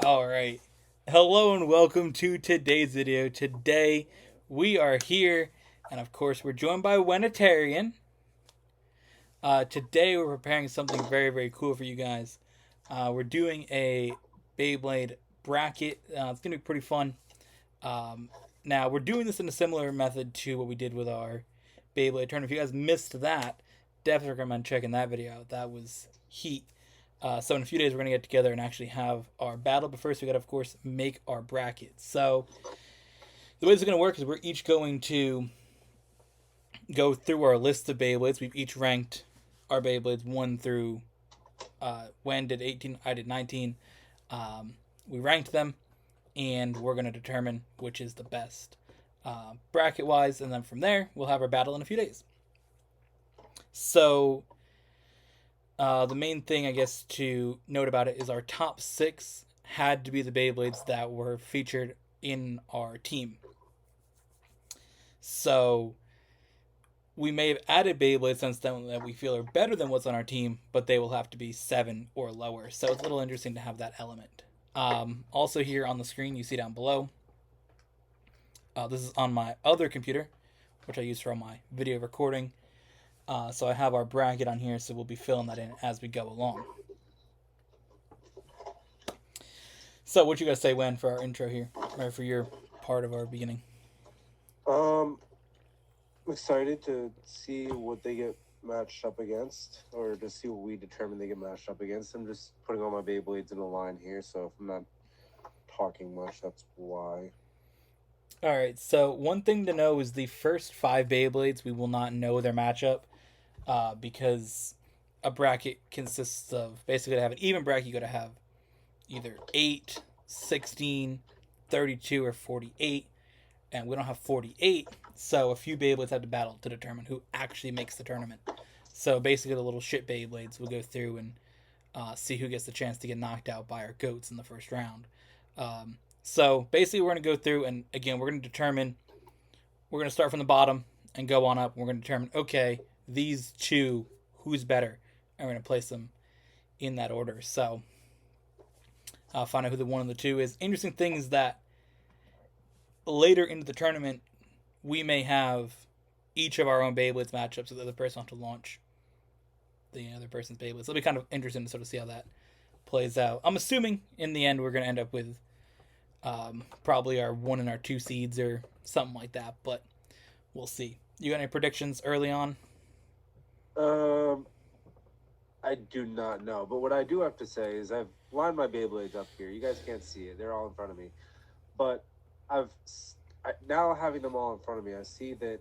All right. Hello and welcome to today's video. Today we are here, and of course we're joined by Wenitarian. Today we're preparing something very, very cool for you guys. We're doing a Beyblade bracket. It's gonna be pretty fun. Um, Now we're doing this in a similar method to what we did with our Beyblade tournament. If you guys missed that, definitely recommend checking that video out. That was heat. So in a few days we're gonna get together and actually have our battle. But first we gotta, of course, make our bracket. So the way this is gonna work is we're each going to go through our list of Beyblades. We've each ranked our Beyblades one through. Wen did 18. I did 19. We ranked them, and we're gonna determine which is the best bracket wise, and then from there we'll have our battle in a few days. So the main thing, I guess, to note about it is our top six had to be the Beyblades that were featured in our team. So we may have added Beyblades since then that we feel are better than what's on our team, but they will have to be 7 or lower. So it's a little interesting to have that element. Also, here on the screen, you see down below, this is on my other computer, which I use for all my video recording. So I have our bracket on here, so we'll be filling that in as we go along. So what you guys say, Wen, for our intro here, or for your part of our beginning? I'm excited to see what they get matched up against, or to see what we determine they get matched up against. I'm just putting all my Beyblades in a line here, so if I'm not talking much, that's why. All right. So one thing to know is the first 5 Beyblades we will not know their matchup, because a bracket consists of basically to have an even bracket. You got to have either 8, 16, 32, or 48, and we don't have 48. So a few Beyblades have to battle to determine who actually makes the tournament. So basically, the little shit Beyblades will go through and see who gets the chance to get knocked out by our goats in the first round. So basically, we're going to go through, and again, we're going to determine. We're going to start from the bottom and go on up. We're going to determine, okay, these two, who's better, and we're going to place them in that order. So I'll find out who the one and the two is. Interesting thing is that later into the tournament, we may have each of our own Beyblades matchups, so the other person will have to launch the other person's Beyblades. It'll be kind of interesting to sort of see how that plays out. I'm assuming in the end we're going to end up with probably our 1 and our 2 seeds or something like that, but we'll see. You got any predictions early on? Um, I do not know, but what I do have to say is I've lined my Beyblades up here. You guys can't see it; they're all in front of me. But I've now having them all in front of me, I see that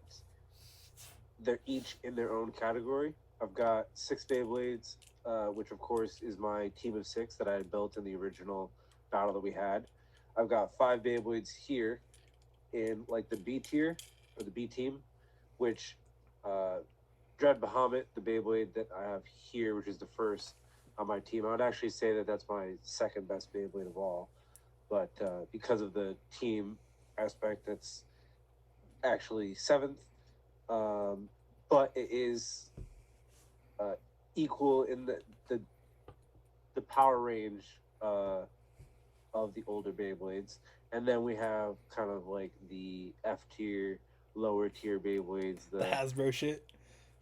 they're each in their own category. I've got 6 Beyblades, which of course is my team of 6 that I had built in the original battle that we had. I've got 5 Beyblades here in like the B tier or the B team, which Dread Bahamut, the Beyblade that I have here, which is the first on my team. I would actually say that that's my second best Beyblade of all, but because of the team aspect, that's actually seventh. But it is uh, equal in the power range of the older Beyblades. And then we have kind of like the F tier, lower tier Beyblades, The the Hasbro shit.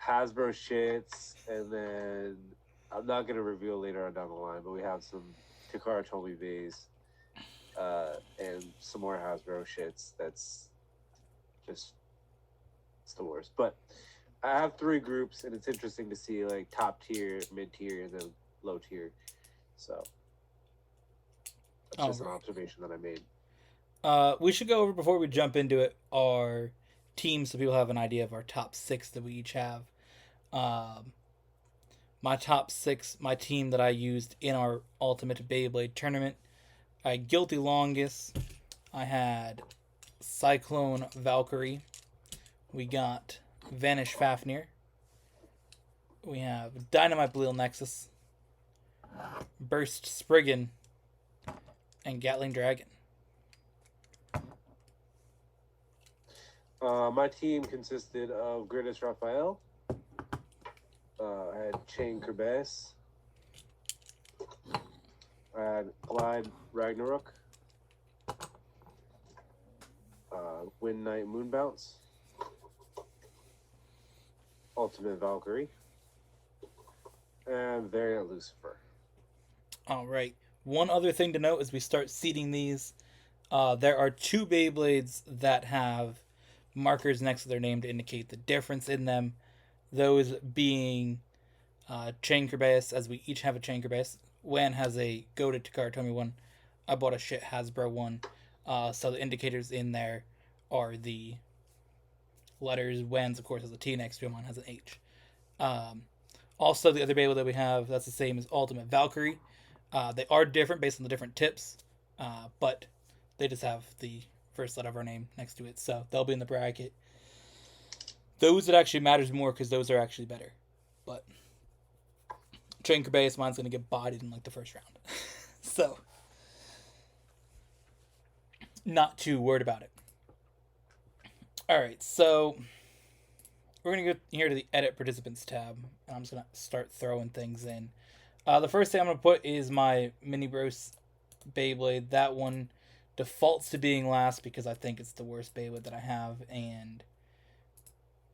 Hasbro shits, and then I'm not gonna reveal later on down the line, but we have some Takara Tomy Bays, and some more Hasbro shits. That's just it's the worst. But I have 3 groups, and it's interesting to see like top tier, mid tier, and then low tier. So that's All just an right. observation that I made. We should go over before we jump into it our teams so people have an idea of our top 6 that we each have. Um, my top 6, my team that I used in our Ultimate Beyblade tournament. I had Guilty Longus. I had Cyclone Valkyrie. We got Vanish Fafnir. We have Dynamite Bleel Nexus, Burst Spriggan, and Gatling Dragon. My team consisted of Greatest Raphael. I had Chain Kerbes, I had Glide Ragnarok, Wind Knight Moonbounce, Ultimate Valkyrie, and Variant Lucifer. All right. One other thing to note as we start seeding these, there are two Beyblades that have markers next to their name to indicate the difference in them. Those being Chain as we each have a Chain Wan has a Go to Takaratomi one. I bought a shit Hasbro one. So the indicators in there are the letters. Wan's, of course, has a T next to him. Mine has an H. Um, Also, the other Beyblade that we have, that's the same as Ultimate Valkyrie. They are different based on the different tips, but they just have the first letter of our name next to it, so they'll be in the bracket. Those it actually matters more because those are actually better. But Train Kerbeus, mine's going to get bodied in like the first round. So, not too worried about it. Alright, so we're going to go here to the Edit Participants tab, and I'm just going to start throwing things in. The first thing I'm going to put is my Mini Bros Beyblade. That one defaults to being last because I think it's the worst Beyblade that I have, and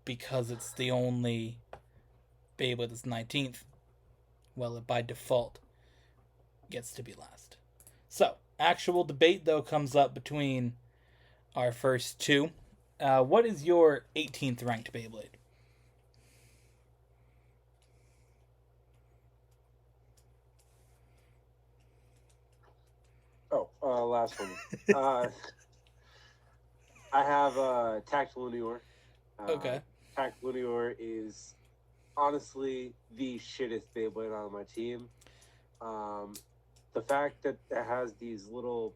because it's the only Beyblade that's 19th, well, it by default gets to be last. So, actual debate, though, comes up between our first two. What is your 18th ranked Beyblade? Oh, last one. uh, I have Tactical Linear. Okay. Tactical Linear is honestly the shittest Beyblade on my team. The fact that it has these little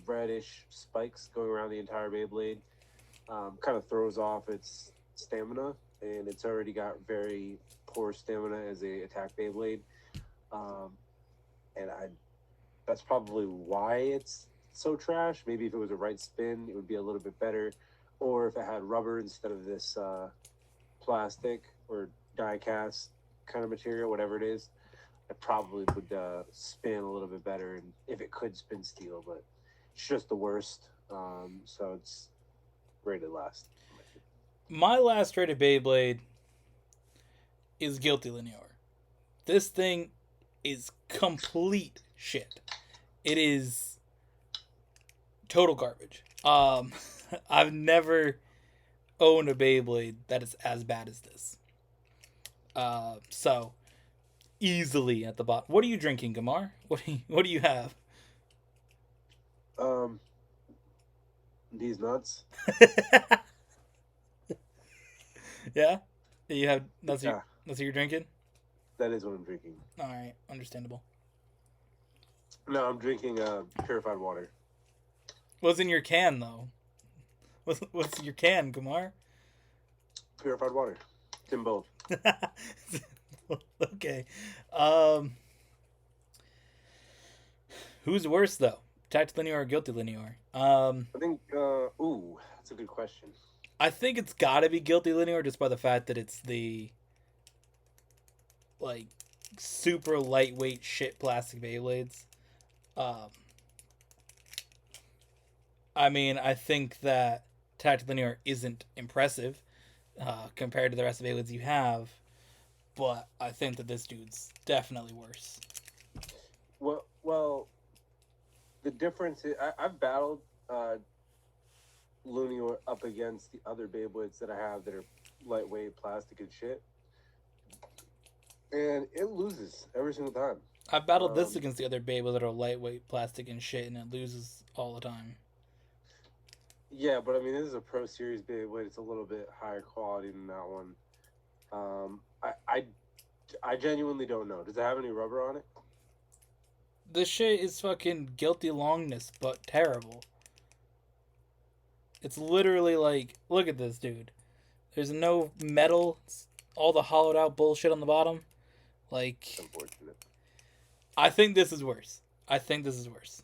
reddish spikes going around the entire Beyblade kind of throws off its stamina, and it's already got very poor stamina as a attack Beyblade. Um, and that's probably why it's so trash. Maybe if it was a right spin, it would be a little bit better, or if it had rubber instead of this plastic or die cast kind of material, whatever it is, it probably would spin a little bit better, and if it could spin steel, but it's just the worst. So it's rated last. My last rated Beyblade is Guilty Linear. This thing is complete shit. It is total garbage. I've never owned a Beyblade that is as bad as this. So easily at the bottom. What are you drinking, Gamar? What do you have? Um, these nuts. Yeah, you have Yeah, that's what you're drinking. that is what I'm drinking. All right, understandable. No, I'm drinking purified water. What's in your can though? What's your can, Gamar? Purified water. It's in both. Okay. Um, who's worse though? Tact linear or guilty linear? I think. Ooh, that's a good question. I think it's got to be guilty linear just by the fact that it's the like super lightweight shit plastic Beyblades. Um, I mean, I think that Tact linear isn't impressive compared to the rest of the Beyblades you have, but I think that this dude's definitely worse. Well, the difference is I've battled Looney up against the other Beyblades that I have that are lightweight plastic and shit, and it loses every single time. I've battled this against the other Beyblades that are lightweight plastic and shit, and it loses all the time. Yeah, but I mean, this is a Pro Series Beyblade. It's a little bit higher quality than that one. I genuinely don't know. Does it have any rubber on it? This shit is fucking guilty longness, but terrible. It's literally like, look at this dude. There's no metal. It's all the hollowed out bullshit on the bottom. Like, Unfortunate. I think this is worse. I think this is worse.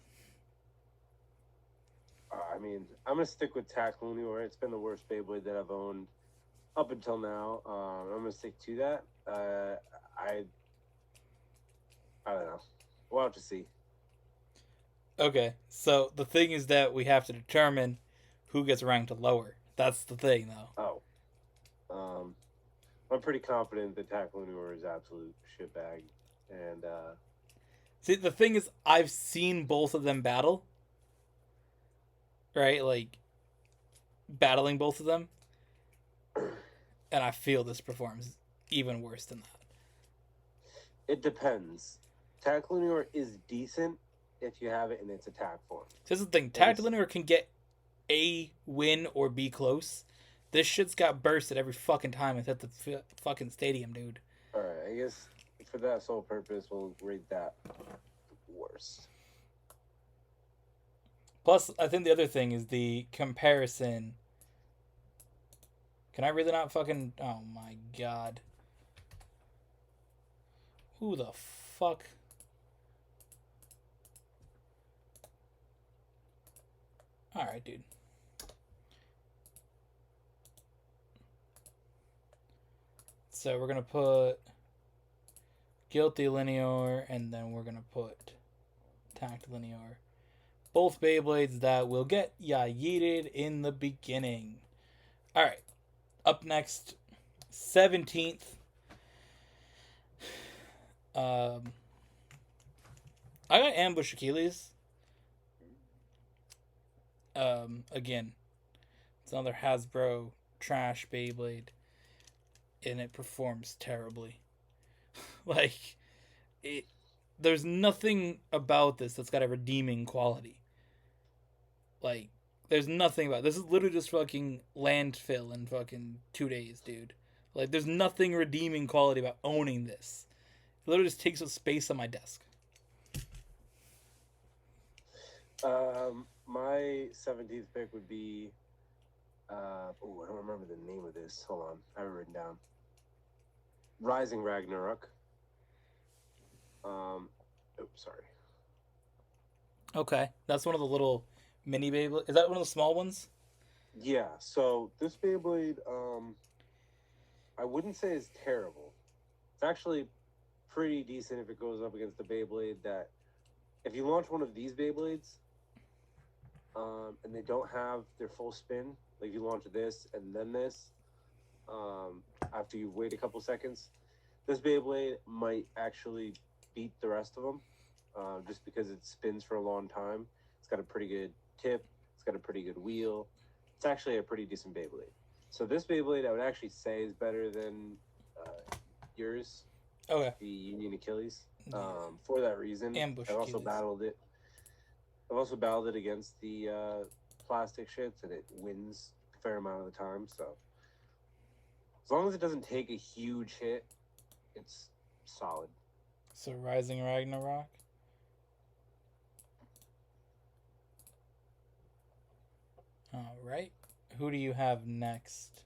I mean, I'm gonna stick with Tac Looney, or it's been the worst Beyblade that I've owned up until now. I'm gonna stick to that. I don't know. We'll have to see. Okay, so the thing is that we have to determine who gets ranked lower. That's the thing, though. Oh, um, I'm pretty confident that Tacklenor is absolute shitbag, and See, the thing is, I've seen both of them battle, right? Like, battling both of them, and I feel this performs even worse than that. it depends. Tacklenor is decent if you have it in its attack form. So this is the thing. And it's Tactical can get a win or be close. This shit's got bursted every fucking time it's at the fucking stadium, dude. all right. I guess for that sole purpose, we'll rate that worst. Plus, I think the other thing is the comparison. Can I really not fucking? Oh my god. Who the fuck? Alright, dude. So we're gonna put Guilty Linear, and then we're gonna put Tact Linear. Both Beyblades that will get ya yeeted in the beginning. Alright, up next, 17th. I got Ambush Achilles. Again, it's another Hasbro trash Beyblade, and it performs terribly. Like, it. There's nothing about this that's got a redeeming quality. Like, there's nothing about it. This is literally just fucking landfill in fucking 2 days, dude. Like, there's nothing redeeming quality about owning this. It literally just takes up space on my desk. My 17th pick would be. I don't remember the name of this. Hold on, I have it written down. Rising Ragnarok. Sorry. Okay, that's one of the little mini Beyblade. Is that one of the small ones? Yeah. So this Beyblade, I wouldn't say is terrible. It's actually pretty decent if it goes up against the Beyblade that. If you launch one of these Beyblades, and they don't have their full spin, like you launch this and then this, after you wait a couple seconds, this Beyblade might actually beat the rest of them, just because it spins for a long time. It's got a pretty good tip. It's got a pretty good wheel. It's actually a pretty decent Beyblade. So this Beyblade, I would actually say, is better than yours, Okay. the Union Achilles. For that reason, Ambush I've also Achilles. battled it. I've also battled it against the plastic shits, and it wins a fair amount of the time. So as long as it doesn't take a huge hit, it's solid. So Rising Ragnarok. All right. Who do you have next?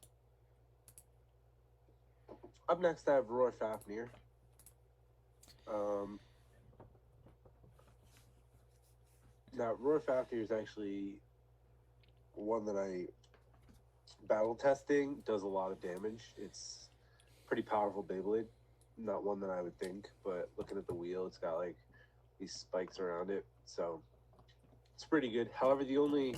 Up next, I have Roy Fafnir. Now, Roy Fafnir is actually one that I battle testing does a lot of damage. It's pretty powerful Beyblade. Not one that I would think, but looking at the wheel, it's got like these spikes around it, so it's pretty good. However, the only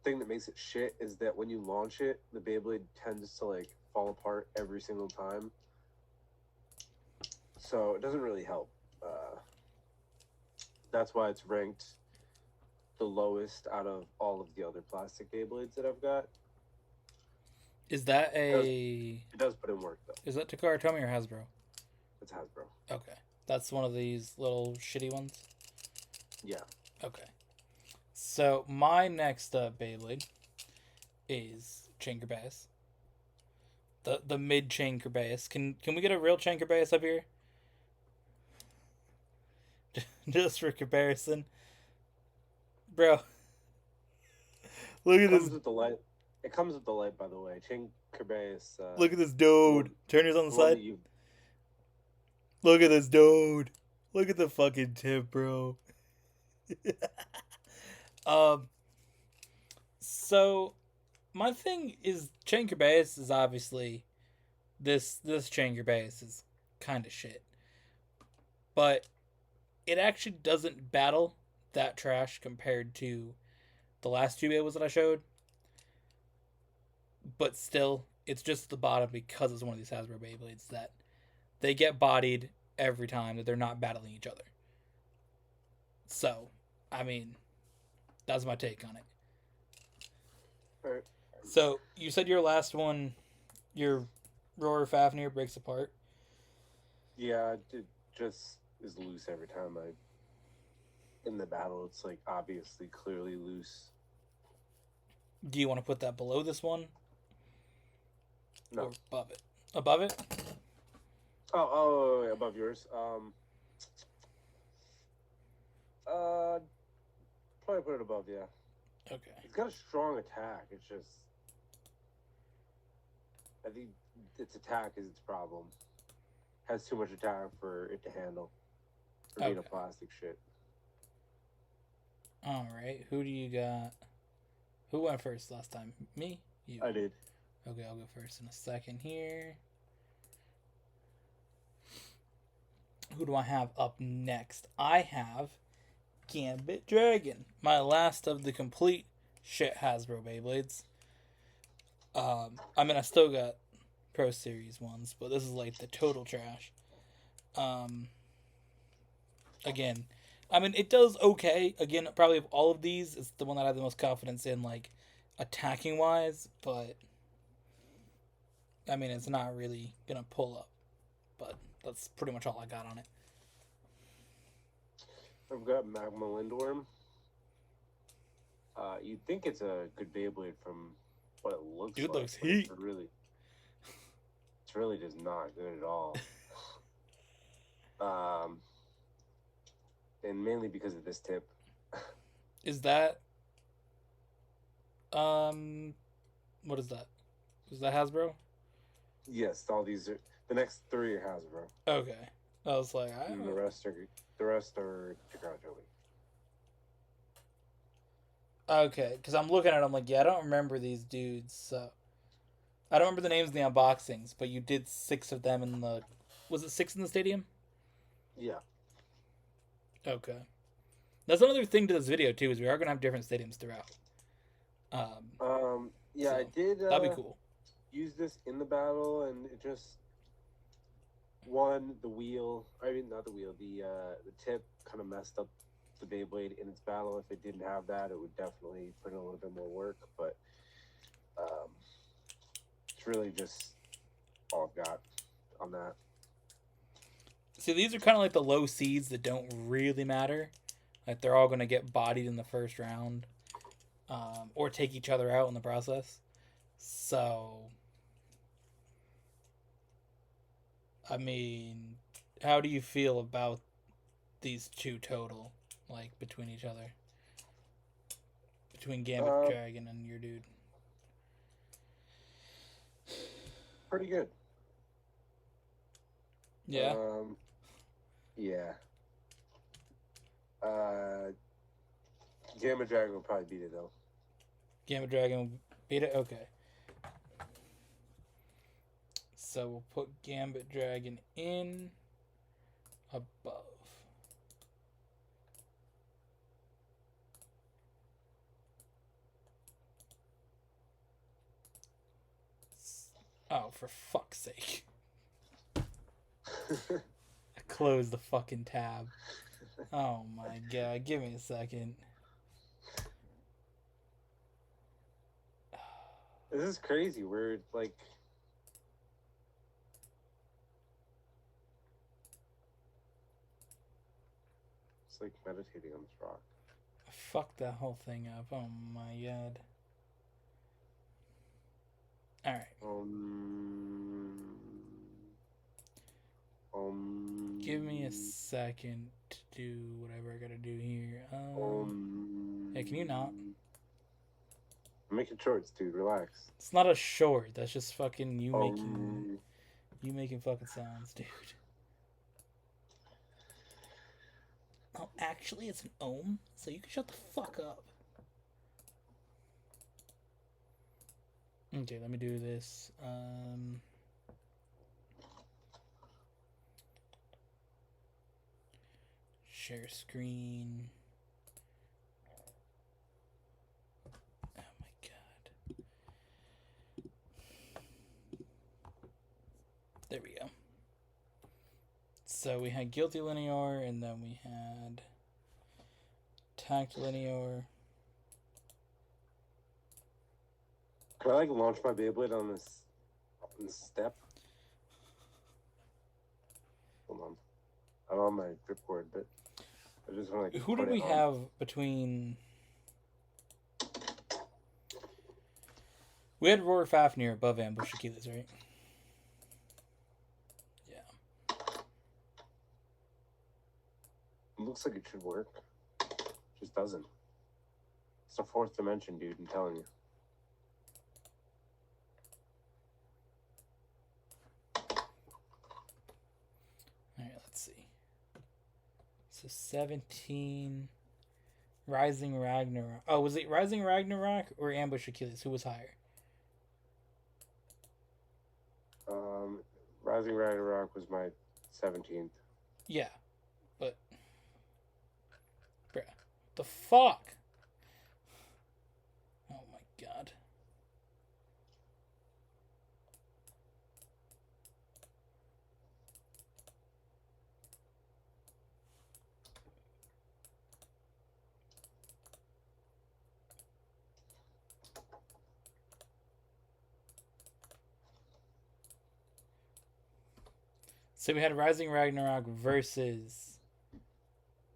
thing that makes it shit is that when you launch it, the Beyblade tends to like fall apart every single time, so it doesn't really help. That's why it's ranked the lowest out of all of the other plastic Beyblades that I've got. Is that a? It does put in work though. Is that Takara Tomy or Hasbro? It's Hasbro. Okay, that's one of these little shitty ones. Yeah. Okay. So my next Beyblade is Chankerbass. The mid Chankerbass. Can we get a real Chankerbass up here? Just for comparison, bro. Look at this. With the light. It comes with the light, by the way. Chankerbass. Look at this dude. Turn yours on the side. You... Look at this dude. Look at the fucking tip, bro. So my thing is Chankerbass is obviously this Chankerbass is kind of shit, but it actually doesn't battle that trash compared to the last two Beyblades that I showed. But still, it's just the bottom because it's one of these Hasbro Beyblades that they get bodied every time that they're not battling each other. So, I mean, that's my take on it. All right. So, you said your last one, your Roar Fafnir breaks apart. Yeah, it just is loose every time I in the battle. It's like obviously clearly loose. Do you want to put that below this one? No. Or above it? Above it? Oh, above yours. Probably put it above. Yeah. Okay. It's got a strong attack. It's just, I think its attack is its problem. Has too much attack for it to handle. For being a plastic shit. All right. Who do you got? Who went first last time? Me? You? I did. Okay, I'll go first in a second here. Who do I have up next? I have Gambit Dragon, my last of the complete shit Hasbro Beyblades. I mean, I still got Pro Series ones, but this is like the total trash. Again, I mean, it does okay. Again, probably of all of these, it's the one that I have the most confidence in, like, attacking wise, but I mean, it's not really gonna pull up. But that's pretty much all I got on it. I've got Magma Lindworm. You'd think it's a good Beyblade from what it looks Dude like. looks heat. It really just not good at all. And mainly because of this tip. Is that what is that? Is that Hasbro? Yes, all these are the next three are Hasbro. Okay. I was like, I And don't the know. rest are Takara Tomy. Okay, because I'm looking at them like, yeah, I don't remember these dudes. So I don't remember the names of the unboxings, but you did 6 of them in the. Was it 6 in the stadium? Yeah. Okay. That's another thing to this video too, is we are gonna have different stadiums throughout. Yeah, so I did. That'd be cool. Use this in the battle, and it just the wheel. I mean, not the wheel. The tip kind of messed up the Beyblade in its battle. If it didn't have that, it would definitely put in a little bit more work. But it's really just all I've got on that. See, these are kind of like the low seeds that don't really matter. Like they're all gonna get bodied in the first round, or take each other out in the process. So, I mean, how do you feel about these two total, like between each other, between Gambit Dragon and your dude? Pretty good. Yeah. Yeah. Gamma Dragon will probably beat it though. Gambit Dragon beat it? Okay. So we'll put Gambit Dragon in above. Oh, for fuck's sake. I closed the fucking tab. Oh my god, give me a second. This is crazy. We're like, it's like meditating on this rock. Fuck that whole thing up. Oh my god. Alright. Give me a second to do whatever I gotta do here. Hey, can you not? I'm making shorts, dude. Relax. It's not a short. That's just fucking you making fucking sounds, dude. Oh, actually, it's an ohm, so you can shut the fuck up. Okay, let me do this. share screen. Oh my god. There we go. So we had Guilty Linear, and then we had Tact Linear. Can I launch my Beyblade on this step? Hold on. I'm on my ripcord, but I just want to. Who did we have between? We had Roar Fafnir above Ambush Achilles, right? Yeah. It looks like it should work. It just doesn't. It's a fourth dimension, dude. I'm telling you. Alright, let's see. So 17. Rising Ragnarok. Oh, was it Rising Ragnarok or Ambush Achilles? Who was higher? Rising Ragnarok was my 17th. Yeah. But. Bruh. The fuck? Oh my god. So we had Rising Ragnarok versus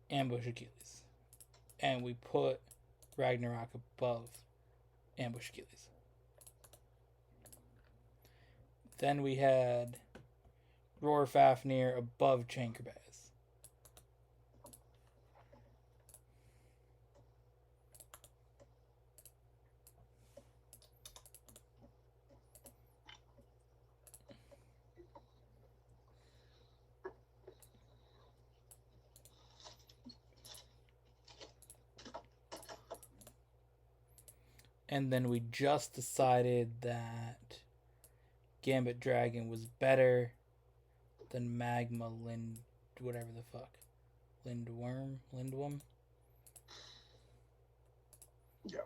Ambush Achilles. And we put Ragnarok above Ambush Achilles. Then we had Roar Fafnir above Chain Kerbeus. And then we just decided that Gambit Dragon was better than Magma Lind... whatever the fuck. Lindworm? Yeah.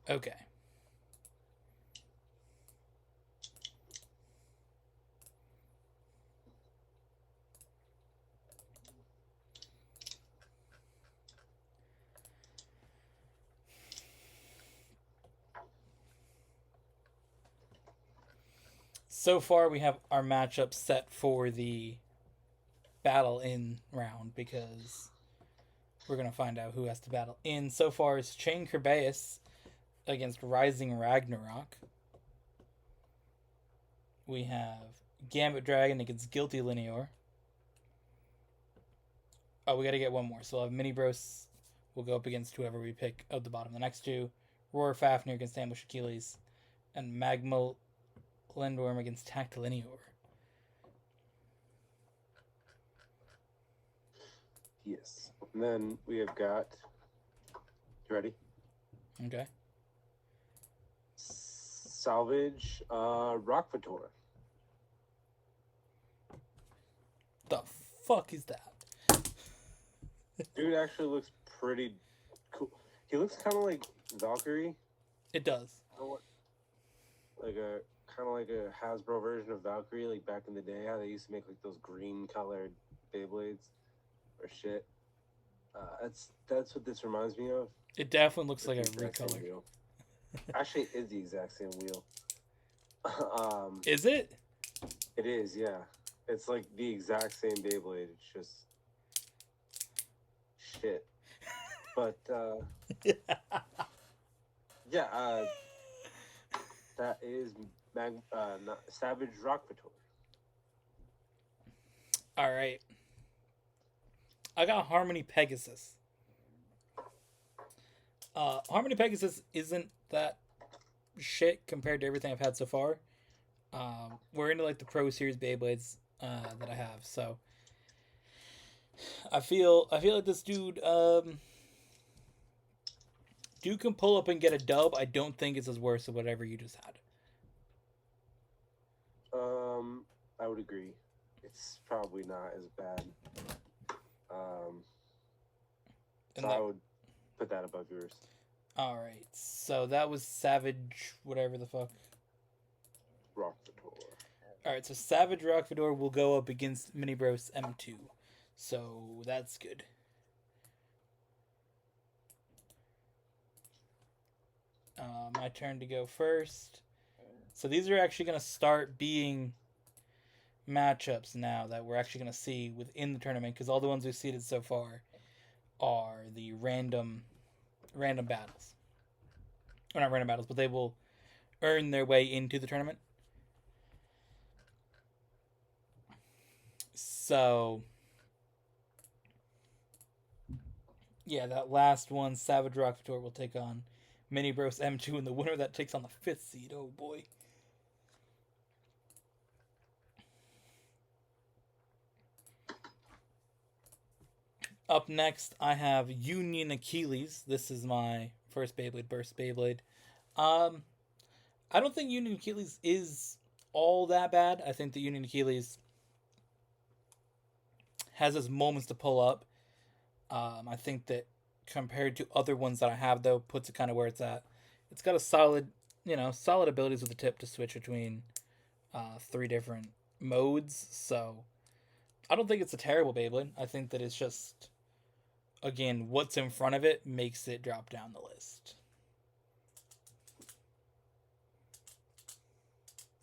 Okay. So far, we have our matchup set for the battle in round because we're going to find out who has to battle in. So far, it's Chain Kerbeus against Rising Ragnarok. We have Gambit Dragon against Guilty Linear. Oh, we got to get one more. So we'll have Mini Bros. We'll go up against whoever we pick of the bottom. The next two, Roar Fafnir against Ambush Achilles, and Magma Lindworm against Tact Linear. Yes. And then we have got. You ready? Okay. Salvage Rockvator. The fuck is that? Dude actually looks pretty cool. He looks kind of like Valkyrie. It does. Like a kind of like a Hasbro version of Valkyrie, like back in the day, how they used to make like those green colored Beyblades or shit. That's what this reminds me of. It definitely looks like a Exact same recolor. wheel. Actually, it is the exact same wheel. Is it? It is, yeah. It's like the exact same Beyblade. It's just shit. But yeah, that is Savage Rockvator. All right. I got Harmony Pegasus. Harmony Pegasus isn't that shit compared to everything I've had so far. We're into like the Pro Series Beyblades that I have, so I feel like this dude can pull up and get a dub. I don't think it's as worse as whatever you just had. I would agree. it's probably not as bad. Um, so And I that. would put that above yours. All right. So that was Savage, whatever the fuck. Rock the tour. All right. So Savage Rockfador will go up against Mini Bros M2. So that's good. My turn to go first. So these are actually going to start being matchups now that we're actually going to see within the tournament because all the ones we've seeded so far are the random battles. Or not random battles, but they will earn their way into the tournament. So yeah, that last one, Savage Rockfador, will take on Mini Bros M2, and the winner that takes on the fifth seed. Oh boy. Up next, I have Union Achilles. This is my first Beyblade, Burst Beyblade. Um, I don't think Union Achilles is all that bad. I think that Union Achilles has its moments to pull up. I think that compared to other ones that I have, though, puts it kind of where it's at. It's got a solid, solid abilities with the tip to switch between three different modes. So I don't think it's a terrible Beyblade. I think that it's just, again, what's in front of it makes it drop down the list.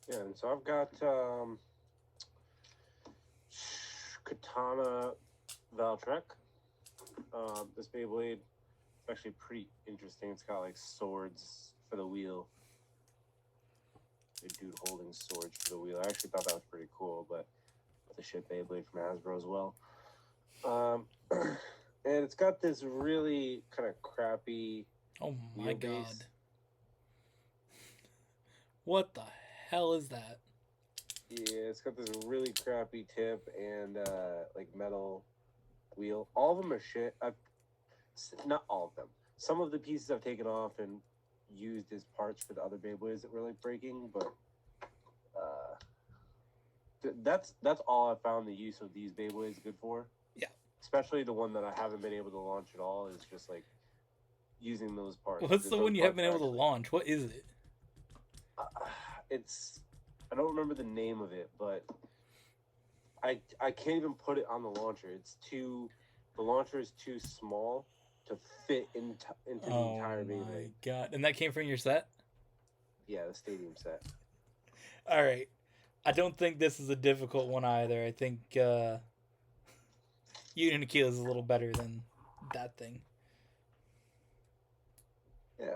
Yeah, and so I've got Katana Valtrek. This Beyblade is actually pretty interesting. It's got like swords for the wheel. A dude holding swords for the wheel. I actually thought that was pretty cool, but the shit Beyblade from Hasbro as well. And it's got this really kind of crappy Oh my god. wheelbase. What the hell is that? Yeah, it's got this really crappy tip and like metal wheel. All of them are shit. Not all of them. Some of the pieces I've taken off and used as parts for the other Beyblades that were like breaking, but that's all I found the use of these Beyblades good for. Yeah. Especially the one that I haven't been able to launch at all is just like using those parts. What's the one you haven't been able to actually, launch? What is it? It's I don't remember the name of it, but I can't even put it on the launcher. The launcher is too small to fit into the entire Beyblade. Oh my god! And that came from your set? Yeah, the stadium set. All right. I don't think this is a difficult one either. I think Union Achilles is a little better than that thing. Yeah.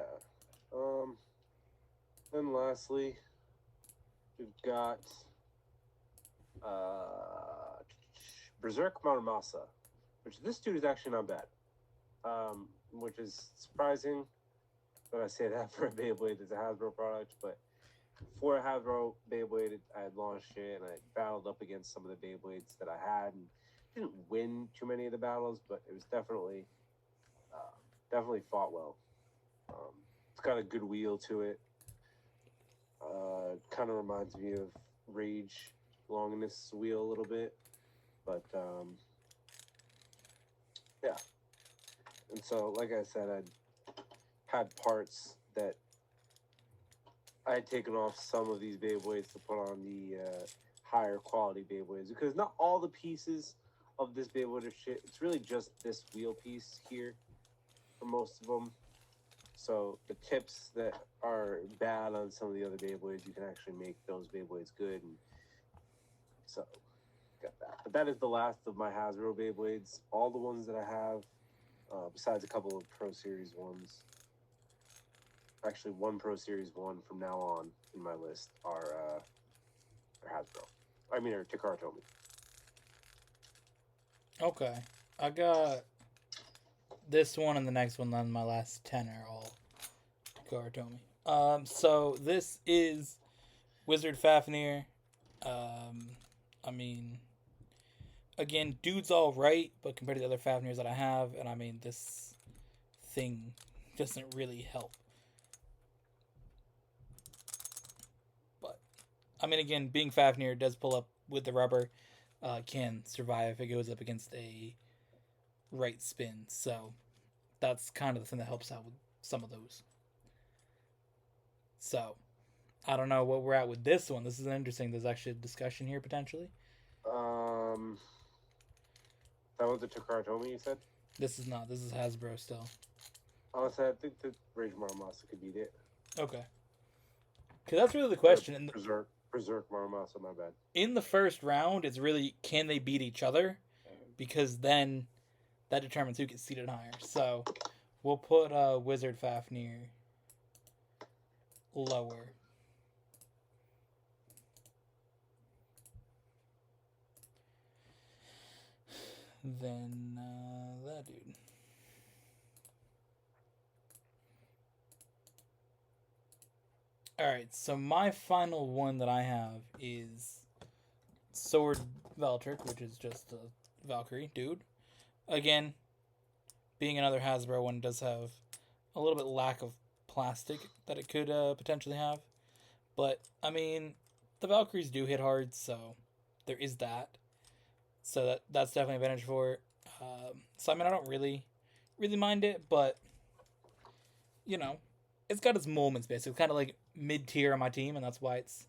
And lastly, we've got Berserk Maramasa, which this dude is actually not bad. Which is surprising that I say that for a Beyblade that's a Hasbro product, but for a Hasbro Beyblade, I had launched it and I battled up against some of the Beyblades that I had and didn't win too many of the battles, but it was definitely fought well. It's got a good wheel to it. Kind of reminds me of Rage Longinus wheel a little bit, but yeah. And so, like I said, I had parts that I had taken off some of these Beyblades to put on the higher quality Beyblades because not all the pieces of this Beyblade are shit. It's really just this wheel piece here for most of them. So the tips that are bad on some of the other Beyblades, you can actually make those Beyblades good. And so got that. But that is the last of my Hasbro Beyblades. All the ones that I have, besides a couple of Pro Series ones. Actually, one Pro Series 1 from now on in my list are Hasbro. I mean, are Takara Tomy. Okay. I got this one and the next one, then my last 10 are all Takara Tomy. So this is Wizard Fafnir. I mean, again, dude's all right, but compared to the other Fafnirs that I have, and I mean, this thing doesn't really help. But, I mean, again, being Fafnir does pull up with the rubber. can survive if it goes up against a right spin. So that's kind of the thing that helps out with some of those. So I don't know what we're at with this one. This is interesting. There's actually a discussion here potentially. Um, that was the Takaratomi you said? This is not. This is Hasbro still. Honestly, I think the Rage Maramasa could beat it. Okay. Because that's really the question. In Berserk Maramasa, my bad. in the first round, it's really can they beat each other? Because then that determines who gets seated higher. So we'll put Wizard Fafnir lower. Then that dude. Alright, so my final one that I have is Sword Valtric, which is just a Valkyrie dude. Again, being another Hasbro one, does have a little bit lack of plastic that it could potentially have. But, I mean, the Valkyries do hit hard, so there is that. So that's definitely an advantage for it. So, I mean, I don't really mind it, but, you know, it's got its moments, basically. Kind of like mid-tier on my team, and that's why it's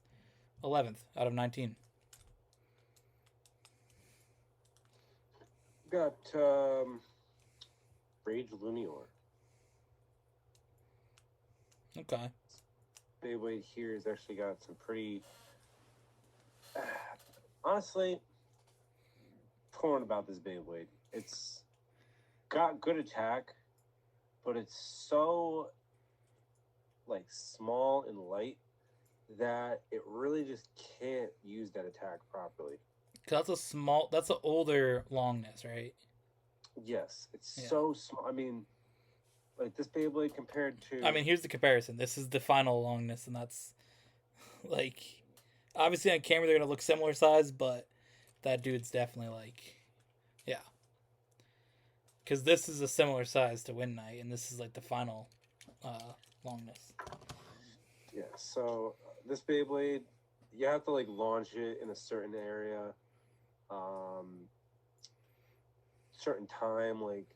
11th out of 19. Got Rage Lunior. Okay. Beyblade here has actually got some pretty... honestly, torn about this Beyblade. It's got good attack, but it's so like small and light that it really just can't use that attack properly. Cause that's an older longness, right? Yes, it's so small. I mean, like this Beyblade compared to. I mean, here's the comparison. This is the final longness, and that's like obviously on camera they're gonna look similar size, but that dude's definitely like, yeah. Because this is a similar size to Wind Knight, and this is like the final longness. Yeah. So this Beyblade, you have to like launch it in a certain area, certain time, like.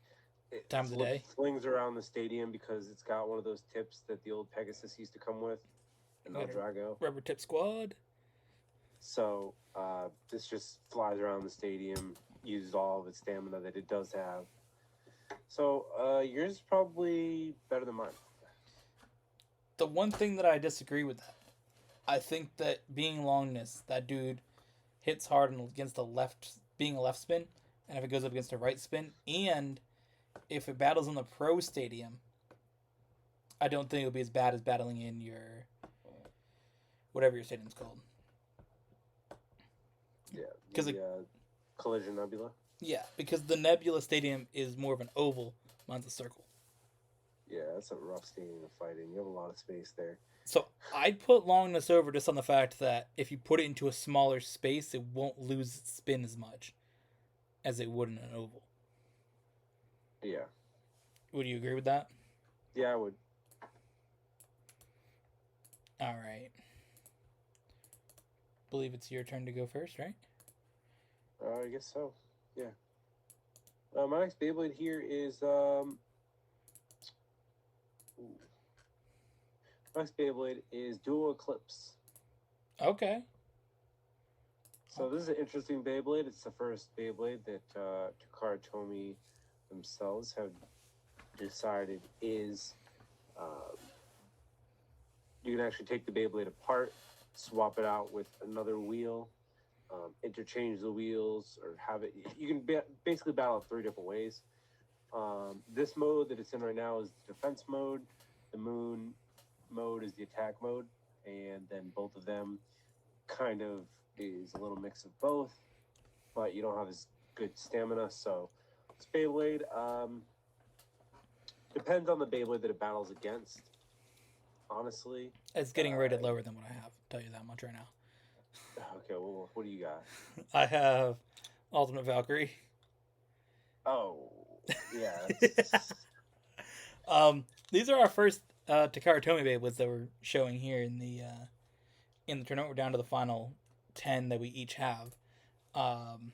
Time of the day. Flings around the stadium because it's got one of those tips that the old Pegasus used to come with, and El Drago. Rubber Tip Squad. So this just flies around the stadium, uses all of its stamina that it does have. So yours is probably better than mine. The one thing that I disagree with that, I think that being longness, that dude hits hard against being a left spin, and if it goes up against a right spin, and if it battles in the pro stadium, I don't think it'll be as bad as battling in your whatever your stadium's called. Yeah, because Collision Nebula. Yeah, because the Nebula Stadium is more of an oval, mine's a circle. Yeah, that's a rough stadium to fight in. You have a lot of space there. So I'd put longness over just on the fact that if you put it into a smaller space, it won't lose its spin as much as it would in an oval. Yeah. Would you agree with that? Yeah, I would. All right. Believe it's your turn to go first, right? I guess so. Yeah. My next Beyblade here is my next Beyblade is Dual Eclipse. Okay. So this is an interesting Beyblade. It's the first Beyblade that Takara Tomy themselves have decided is you can actually take the Beyblade apart, swap it out with another wheel, interchange the wheels, or have it. You can basically battle it 3 different ways. This mode that it's in right now is the defense mode. The moon mode is the attack mode, and then both of them kind of is a little mix of both, but you don't have as good stamina. So this Beyblade depends on the Beyblade that it battles against. Honestly, it's getting rated lower than what I have. I'll tell you that much right now. Okay, well, what do you got? I have Ultimate Valkyrie. Oh, yeah. These are our first Takara Tomy Beyblades that we're showing here in the tournament. We're down to the final 10 that we each have. Um,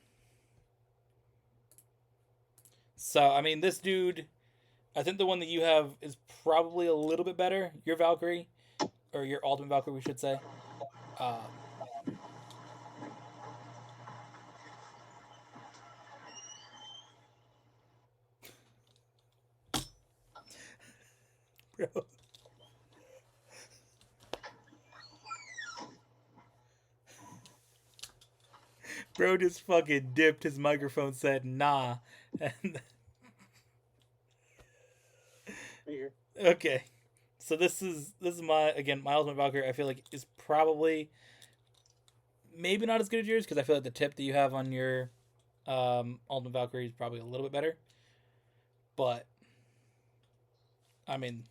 so I mean, this dude, I think the one that you have is probably a little bit better. Your Valkyrie, or your Ultimate Valkyrie, we should say. Um, bro, bro just fucking dipped his microphone. Said nah, and Here. okay. So this is my again my Ultimate Valkyrie. I feel like is probably maybe not as good as yours because I feel like the tip that you have on your Ultimate Valkyrie is probably a little bit better. But I mean,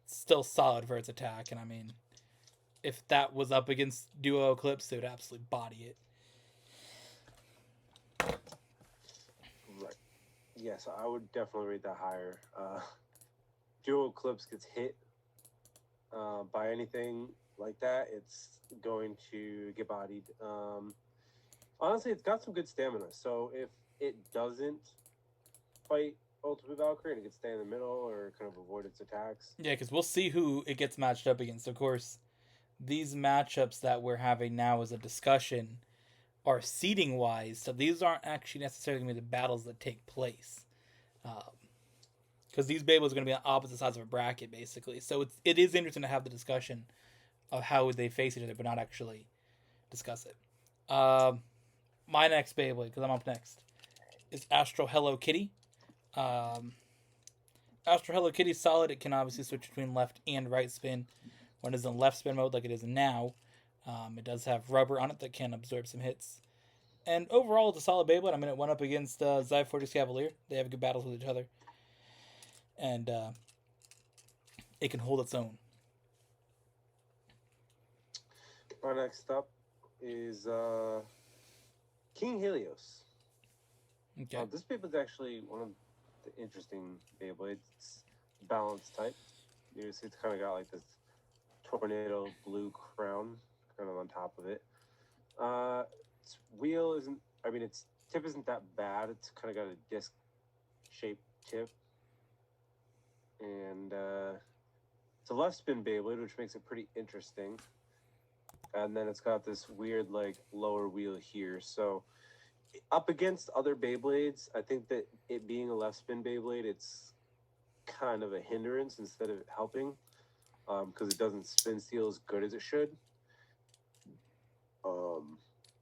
still solid for its attack. And I mean, if that was up against Duo Eclipse, they would absolutely body it. Right. Yes, I would definitely rate that higher. Dual Eclipse gets hit by anything like that, it's going to get bodied. Honestly, it's got some good stamina. So if it doesn't fight Ultimate Valkyrie and it can stay in the middle or kind of avoid its attacks. Yeah, because we'll see who it gets matched up against. Of course, these matchups that we're having now as a discussion are seeding wise, so these aren't actually necessarily going to be the battles that take place. Because these Beyblades are going to be on opposite sides of a bracket, basically. So it is interesting to have the discussion of how they face each other, but not actually discuss it. My next Beyblade, because I'm up next, is Astro Hello Kitty. Um, Astro Hello Kitty is solid. It can obviously switch between left and right spin when it's in left spin mode, like it is now. It does have rubber on it that can absorb some hits. And overall, it's a solid Beyblade. I mean, it went up against Zy 40 Cavalier. They have good battles with each other. And it can hold its own. Our next up is King Helios. Okay. This Beyblade is actually one of the interesting Beyblades. It's balanced type. You see, it's kind of got like this tornado blue crown kind of on top of it. Its wheel isn't, I mean, its tip isn't that bad. It's kind of got a disc shaped tip. And it's a left spin Beyblade, which makes it pretty interesting. And then it's got this weird, like, lower wheel here. So, up against other Beyblades, I think that it being a left spin Beyblade, it's kind of a hindrance instead of helping because it doesn't spin steel as good as it should.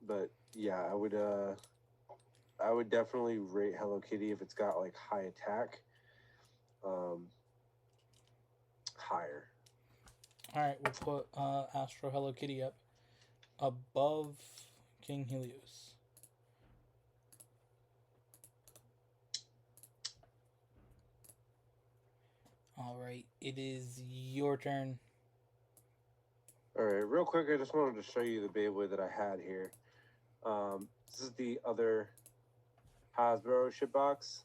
But yeah, I would definitely rate Hello Kitty if it's got like high attack, higher. All right, we'll put Astro Hello Kitty up above King Helios. All right, it is your turn. All right, real quick, I just wanted to show you the Beyblade that I had here. This is the other Hasbro shipbox.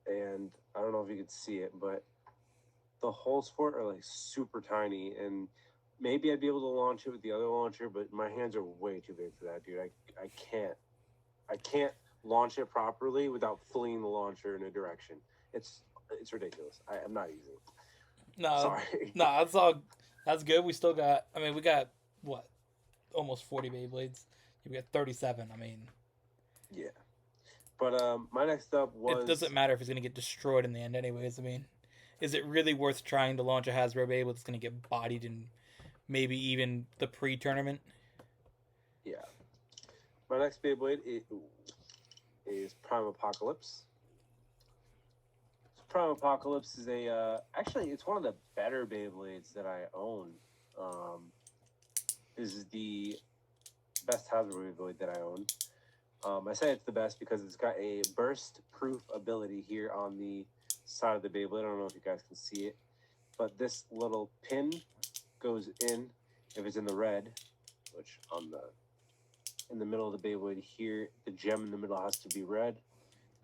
And I don't know if you can see it, but the holes for it are like super tiny, and maybe I'd be able to launch it with the other launcher, but my hands are way too big for that, dude. I can't launch it properly without flinging the launcher in a direction. It's ridiculous. I'm not using it. No, Sorry. no, that's all. That's good. We still got. I mean, we got what, almost 40 Beyblades. We got 37. I mean, Yeah. But my next up was. it doesn't matter if it's gonna get destroyed in the end, anyways. I mean, is it really worth trying to launch a Hasbro Beyblade that's gonna get bodied in maybe even the pre-tournament? Yeah. My next Beyblade is Prime Apocalypse. So Prime Apocalypse is actually it's one of the better Beyblades that I own. This is the best Hasbro Beyblade that I own. I say it's the best because it's got a burst-proof ability here on the side of the Beyblade. I don't know if you guys can see it, but this little pin goes in if it's in the red, which in the middle of the Beyblade here, the gem in the middle has to be red,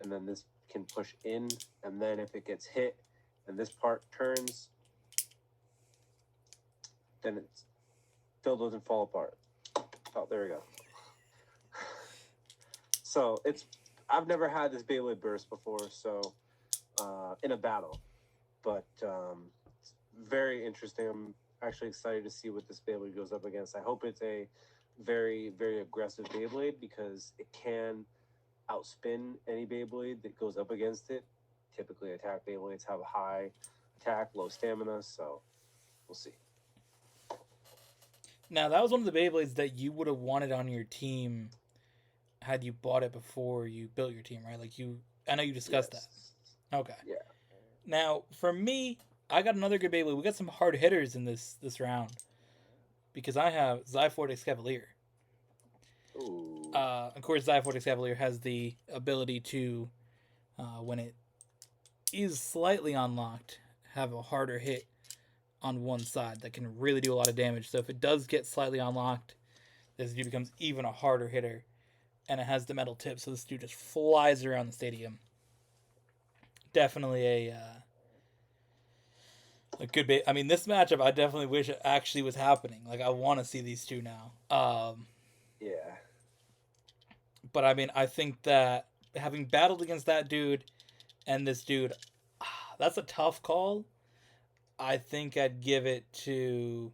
and then this can push in, and then if it gets hit and this part turns, then it still doesn't fall apart. Oh, there we go. So it's I've never had this Beyblade burst before, so in a battle, but it's very interesting. I'm actually excited to see what this Beyblade goes up against. I hope it's a very very aggressive Beyblade because it can outspin any Beyblade that goes up against it. Typically, attack Beyblades have a high attack, low stamina, so we'll see. Now that was one of the Beyblades that you would have wanted on your team had you bought it before you built your team, right? Like you, I know you discussed that. Yes. Okay. Yeah. Now for me, I got another good Beyblade. We got some hard hitters in this round because I have Zyfortex Cavalier. Ooh. Of course, Zyfortex Cavalier has the ability to, when it is slightly unlocked, have a harder hit on one side that can really do a lot of damage. So if it does get slightly unlocked, this dude becomes even a harder hitter, and it has the metal tip, so this dude just flies around the stadium. Definitely a good bit. I mean, this matchup, I definitely wish it actually was happening. Like, I want to see these two now. Yeah. But I mean, I think that having battled against that dude and this dude, that's a tough call. I think I'd give it to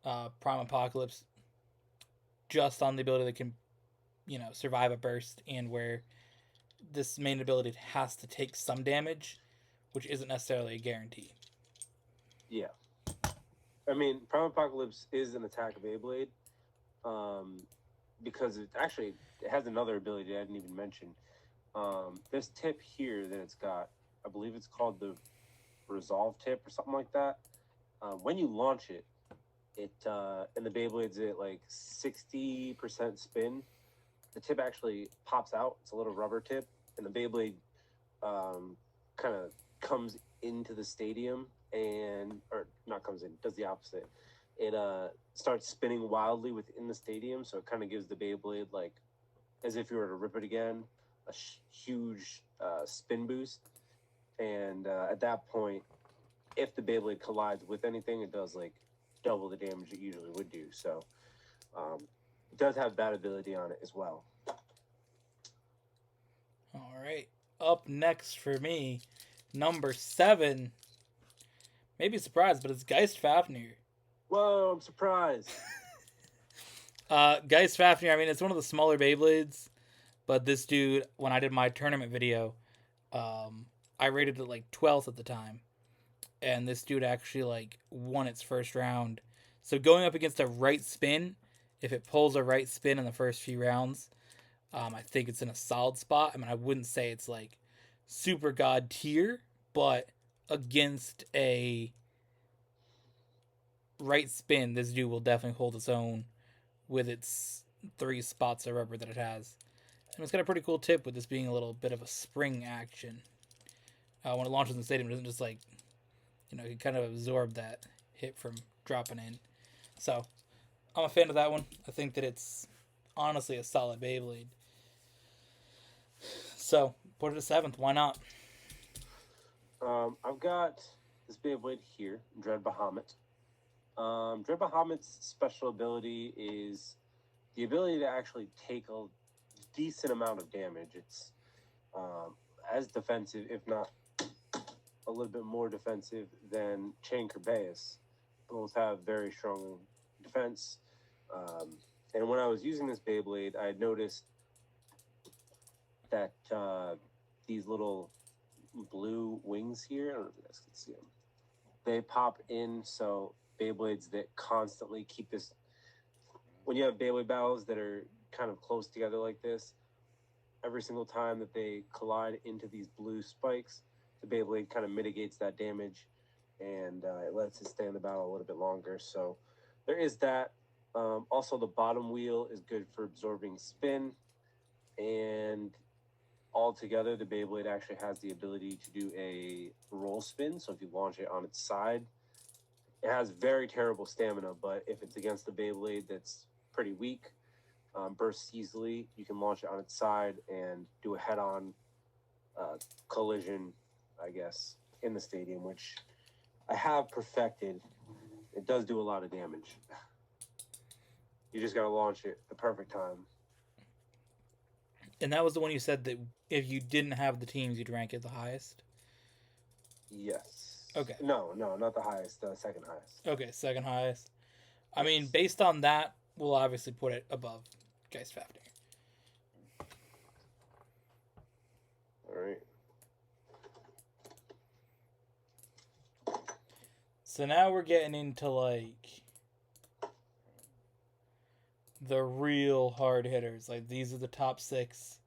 Prime Apocalypse just on the ability that can, survive a burst and where this main ability has to take some damage, which isn't necessarily a guarantee. Yeah. I mean, Prime Apocalypse is an attack Beyblade, because it has another ability I didn't even mention. This tip here that it's got, I believe it's called the Resolve tip or something like that. When you launch it, and the Beyblade's at like 60% spin, the tip actually pops out. It's a little rubber tip, and the Beyblade kind of comes into the stadium or not comes in, does the opposite. It starts spinning wildly within the stadium, so it kind of gives the Beyblade, like, as if you were to rip it again, a huge spin boost. And at that point, if the Beyblade collides with anything, it does like double the damage it usually would do. So it does have that ability on it as well. All right. Up next for me, number 7. Maybe a surprise, but it's Geist Fafnir. Whoa, I'm surprised. Geist Fafnir, I mean, it's one of the smaller Beyblades, but this dude, when I did my tournament video, I rated it like 12th at the time, and this dude actually like won its first round. So going up against a right spin, if it pulls a right spin in the first few rounds, I think it's in a solid spot. I mean, I wouldn't say it's like super god tier, but against a right spin, this dude will definitely hold its own with its 3 spots of rubber that it has. And it's got a pretty cool tip with this being a little bit of a spring action. When it launches in the stadium, it doesn't just like, it can kind of absorb that hit from dropping in. So, I'm a fan of that one. I think that it's honestly a solid Beyblade. So, put it at 7th. Why not? I've got this Beyblade here, Dread Bahamut. Dread Bahamut's special ability is the ability to actually take a decent amount of damage. It's as defensive, if not a little bit more defensive than Chain Kerbeus. Both have very strong defense. And when I was using this Beyblade, I had noticed that these little blue wings here, I don't know if you guys can see them, they pop in, so Beyblades that constantly keep this, when you have Beyblade battles that are kind of close together like this, every single time that they collide into these blue spikes, the Beyblade kind of mitigates that damage, and it lets it stay in the battle a little bit longer. So there is that. Also, the bottom wheel is good for absorbing spin, and altogether, the Beyblade actually has the ability to do a roll spin. So if you launch it on its side, it has very terrible stamina, but if it's against a Beyblade that's pretty weak, bursts easily, you can launch it on its side and do a head-on collision, I guess, in the stadium, which I have perfected. it does do a lot of damage. You just gotta launch it at the perfect time. And that was the one you said that if you didn't have the teams, you'd rank it the highest. Yes. Okay. No, not the highest. The second highest. Okay, second highest. I Yes. mean, based on that, we'll obviously put it above Geistfafnir. All right. So now we're getting into like the real hard hitters. Like these are the top 6.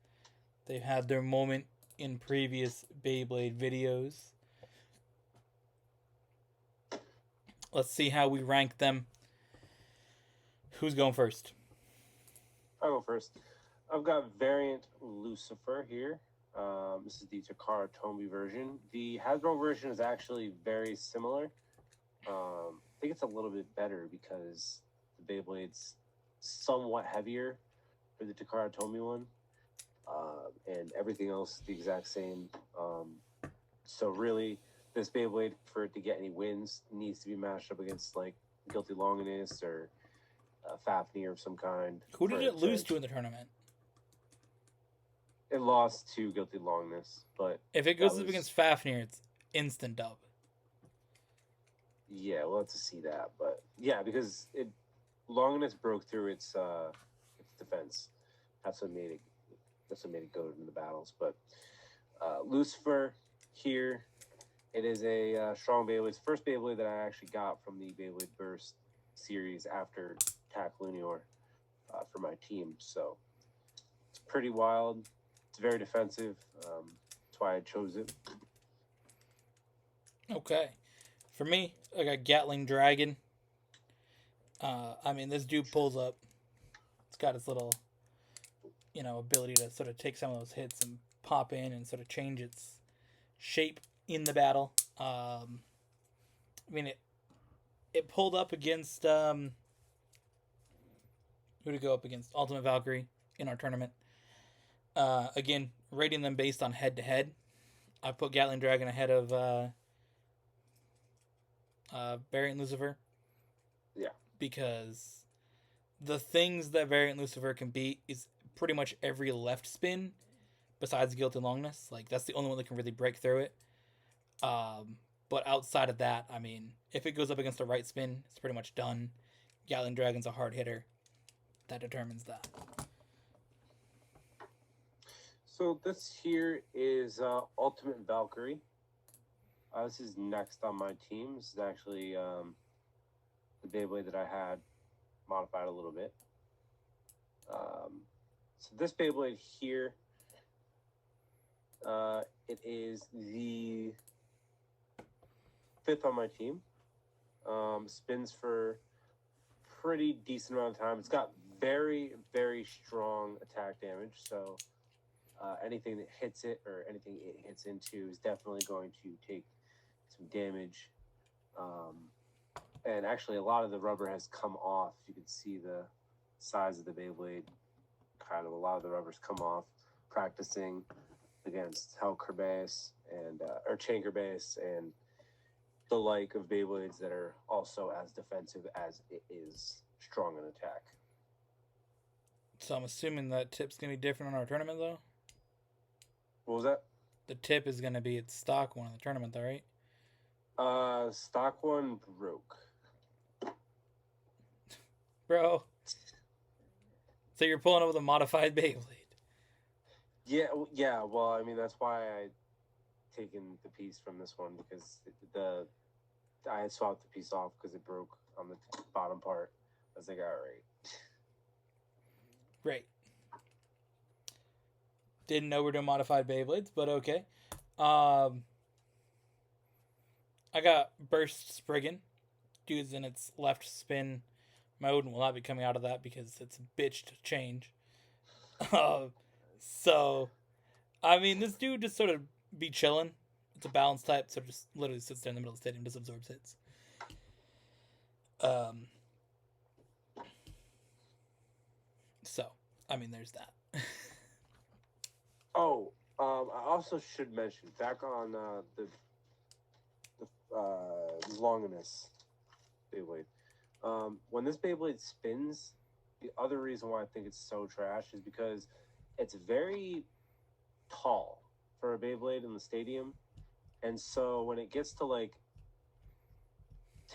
They've had their moment in previous Beyblade videos. Let's see how we rank them. Who's going first? I'll go first. I've got variant Lucifer here. This is the Takara Tomy version. The Hasbro version is actually very similar. I think it's a little bit better because the Beyblade's somewhat heavier for the Takara Tomy one, and everything else the exact same. So really, this Beyblade, for it to get any wins, needs to be matched up against like Guilty Longinus or Fafnir of some kind. Who did it lose to in the tournament? It lost to Guilty Longinus, but if it goes up against Fafnir, it's instant dub. Yeah, we'll have to see that, but yeah, because Longinus broke through its defense. That's what made it go into the battles. But Lucifer here, it is a strong Beyblade. It's the first Beyblade that I actually got from the Beyblade Burst series after Tac Lunior for my team. So it's pretty wild. It's very defensive. That's why I chose it. Okay. For me, I got Gatling Dragon. I mean, this dude pulls up. It's got its little, ability to sort of take some of those hits and pop in and sort of change its shape in the battle. I mean, it pulled up against who did it go up against? Ultimate Valkyrie in our tournament. Again, rating them based on head to head. I put Gatling Dragon ahead of Variant Lucifer. Yeah. Because the things that Variant Lucifer can beat is pretty much every left spin besides Guilty Longinus. Like, that's the only one that can really break through it. But outside of that, I mean, if it goes up against a right spin, it's pretty much done. Gatling Dragon's a hard hitter. That determines that. So this here is Ultimate Valkyrie. This is next on my team. This is actually the Beyblade that I had modified a little bit. So this Beyblade here, it is the 5th on my team. Spins for pretty decent amount of time. It's got very, very strong attack damage. So anything that hits it or anything it hits into is definitely going to take some damage. And actually, a lot of the rubber has come off. You can see the size of the Beyblade. Kind of a lot of the rubber's come off. Practicing against Hell Kerbeus and or Chain Kerbeus and the like of Beyblades that are also as defensive as it is strong in attack. So I'm assuming that tip's going to be different on our tournament, though? What was that? The tip is going to be its stock one in the tournament, though, right? Stock one broke. Bro. So you're pulling up with a modified Beyblade. Yeah. Well, I mean, that's why I taken the piece from this one because I had swapped the piece off because it broke on the bottom part. I was like, all right. Great. Didn't know we're doing modified Beyblades, but okay. I got Burst Spriggan. Dude's in its left spin mode and will not be coming out of that because it's a bitch to change. So, I mean, this dude just sort of be chilling. It's a balance type, so just literally sits there in the middle of the stadium, just absorbs hits. So, I mean, there's that. Oh, I also should mention back on the Longinus. Beyblade. When this Beyblade spins, the other reason why I think it's so trash is because it's very tall for a Beyblade in the stadium, and so when it gets to like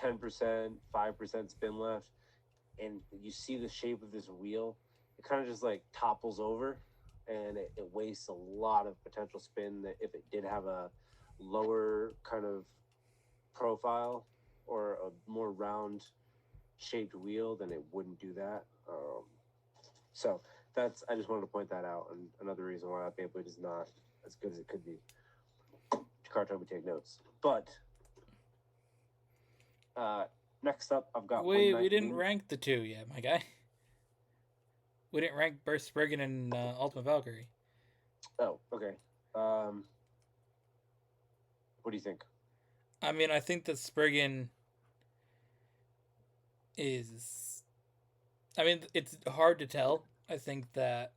10%, 5% spin left, and you see the shape of this wheel, it kind of just like topples over, and it wastes a lot of potential spin that if it did have a lower kind of profile or a more round shaped wheel, then it wouldn't do that. So that's I just wanted to point that out, and another reason why that Beyblade is not as good as it could be. Jakarta would take notes, but next up I've got Wait, we didn't rank the two yet, my guy. We didn't rank Burst Spriggan and Ultimate Valkyrie. Oh, okay. What do you think? I mean, I think that Spriggan is. I mean, it's hard to tell. I think that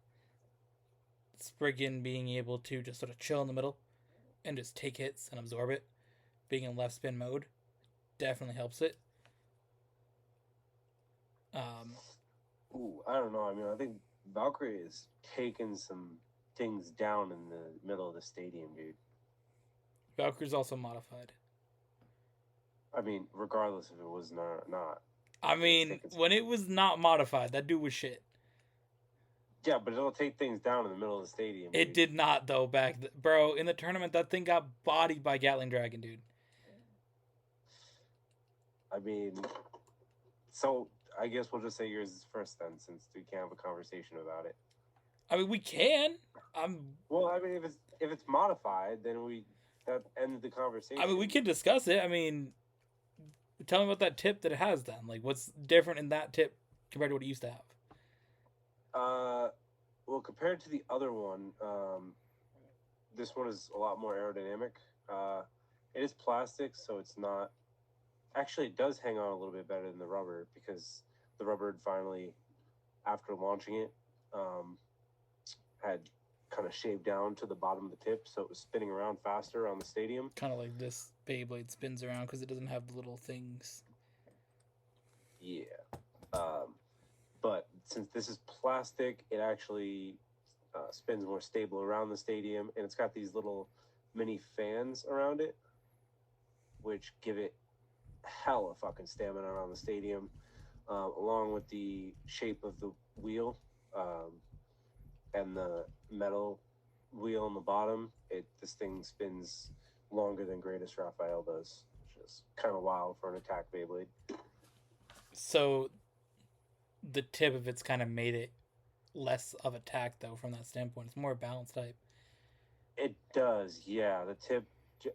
Spriggan being able to just sort of chill in the middle and just take hits and absorb it, being in left spin mode, definitely helps it. Ooh, I don't know. I mean, I think Valkyrie is taking some things down in the middle of the stadium, dude. Valkyrie's also modified. I mean, regardless if it was not. I mean, when it was not modified, that dude was shit. Yeah, but it'll take things down in the middle of the stadium. It did not though. Bro, in the tournament, that thing got bodied by Gatling Dragon, dude. I mean, so I guess we'll just say yours is first then, since we can't have a conversation about it. I mean, we can. Well, I mean, if it's modified, then that ends the conversation. I mean, we can discuss it. I mean, tell me about that tip that it has then. Like, what's different in that tip compared to what it used to have? Well, compared to the other one, this one is a lot more aerodynamic. It is plastic, so it's not. Actually, it does hang on a little bit better than the rubber because the rubber had finally, after launching it, had kind of shaved down to the bottom of the tip, so it was spinning around faster around the stadium. Kind of like this Beyblade spins around because it doesn't have the little things. Yeah. But since this is plastic, it actually spins more stable around the stadium, and it's got these little mini fans around it, which give it hella fucking stamina around the stadium, along with the shape of the wheel and the metal wheel on the bottom. This thing spins longer than Greatest Raphael does, which is kind of wild for an attack Beyblade. So the tip of it's kind of made it less of attack though from that standpoint. It's more balanced type. It does, yeah. The tip,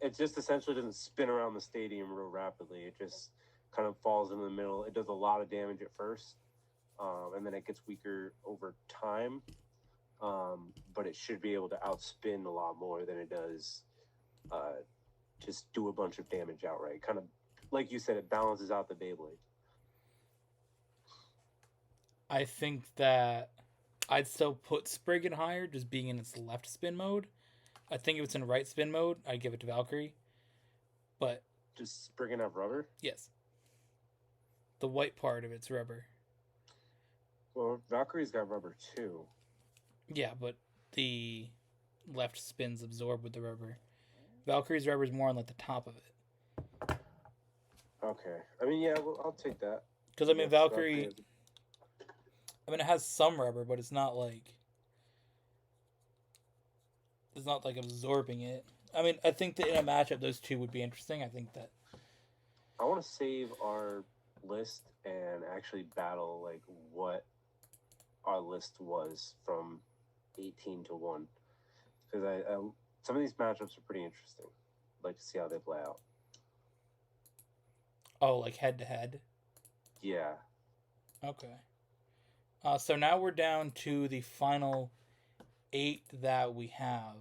it just essentially doesn't spin around the stadium real rapidly. It just kind of falls in the middle. It does a lot of damage at first, and then it gets weaker over time. But it should be able to outspin a lot more than it does just do a bunch of damage outright. Kind of, like you said, it balances out the Beyblade. I think that I'd still put Spriggan higher, just being in its left spin mode. I think if it's in right spin mode, I'd give it to Valkyrie. But just Spriggan have rubber? Yes. The white part of it's rubber. Well, Valkyrie's got rubber too. Yeah, but the left spins absorb with the rubber. Valkyrie's rubber is more on like the top of it. Okay. I mean, yeah, well, I'll take that. Because I mean, Valkyrie. I mean, it has some rubber, but it's not like absorbing it. I mean, I think that in a matchup, those two would be interesting. I think that. I want to save our list and actually battle like what our list was from 18 to 1, because I some of these matchups are pretty interesting. I'd like to see how they play out. Oh, like head to head? Yeah. Okay. So now we're down to the final 8 that we have.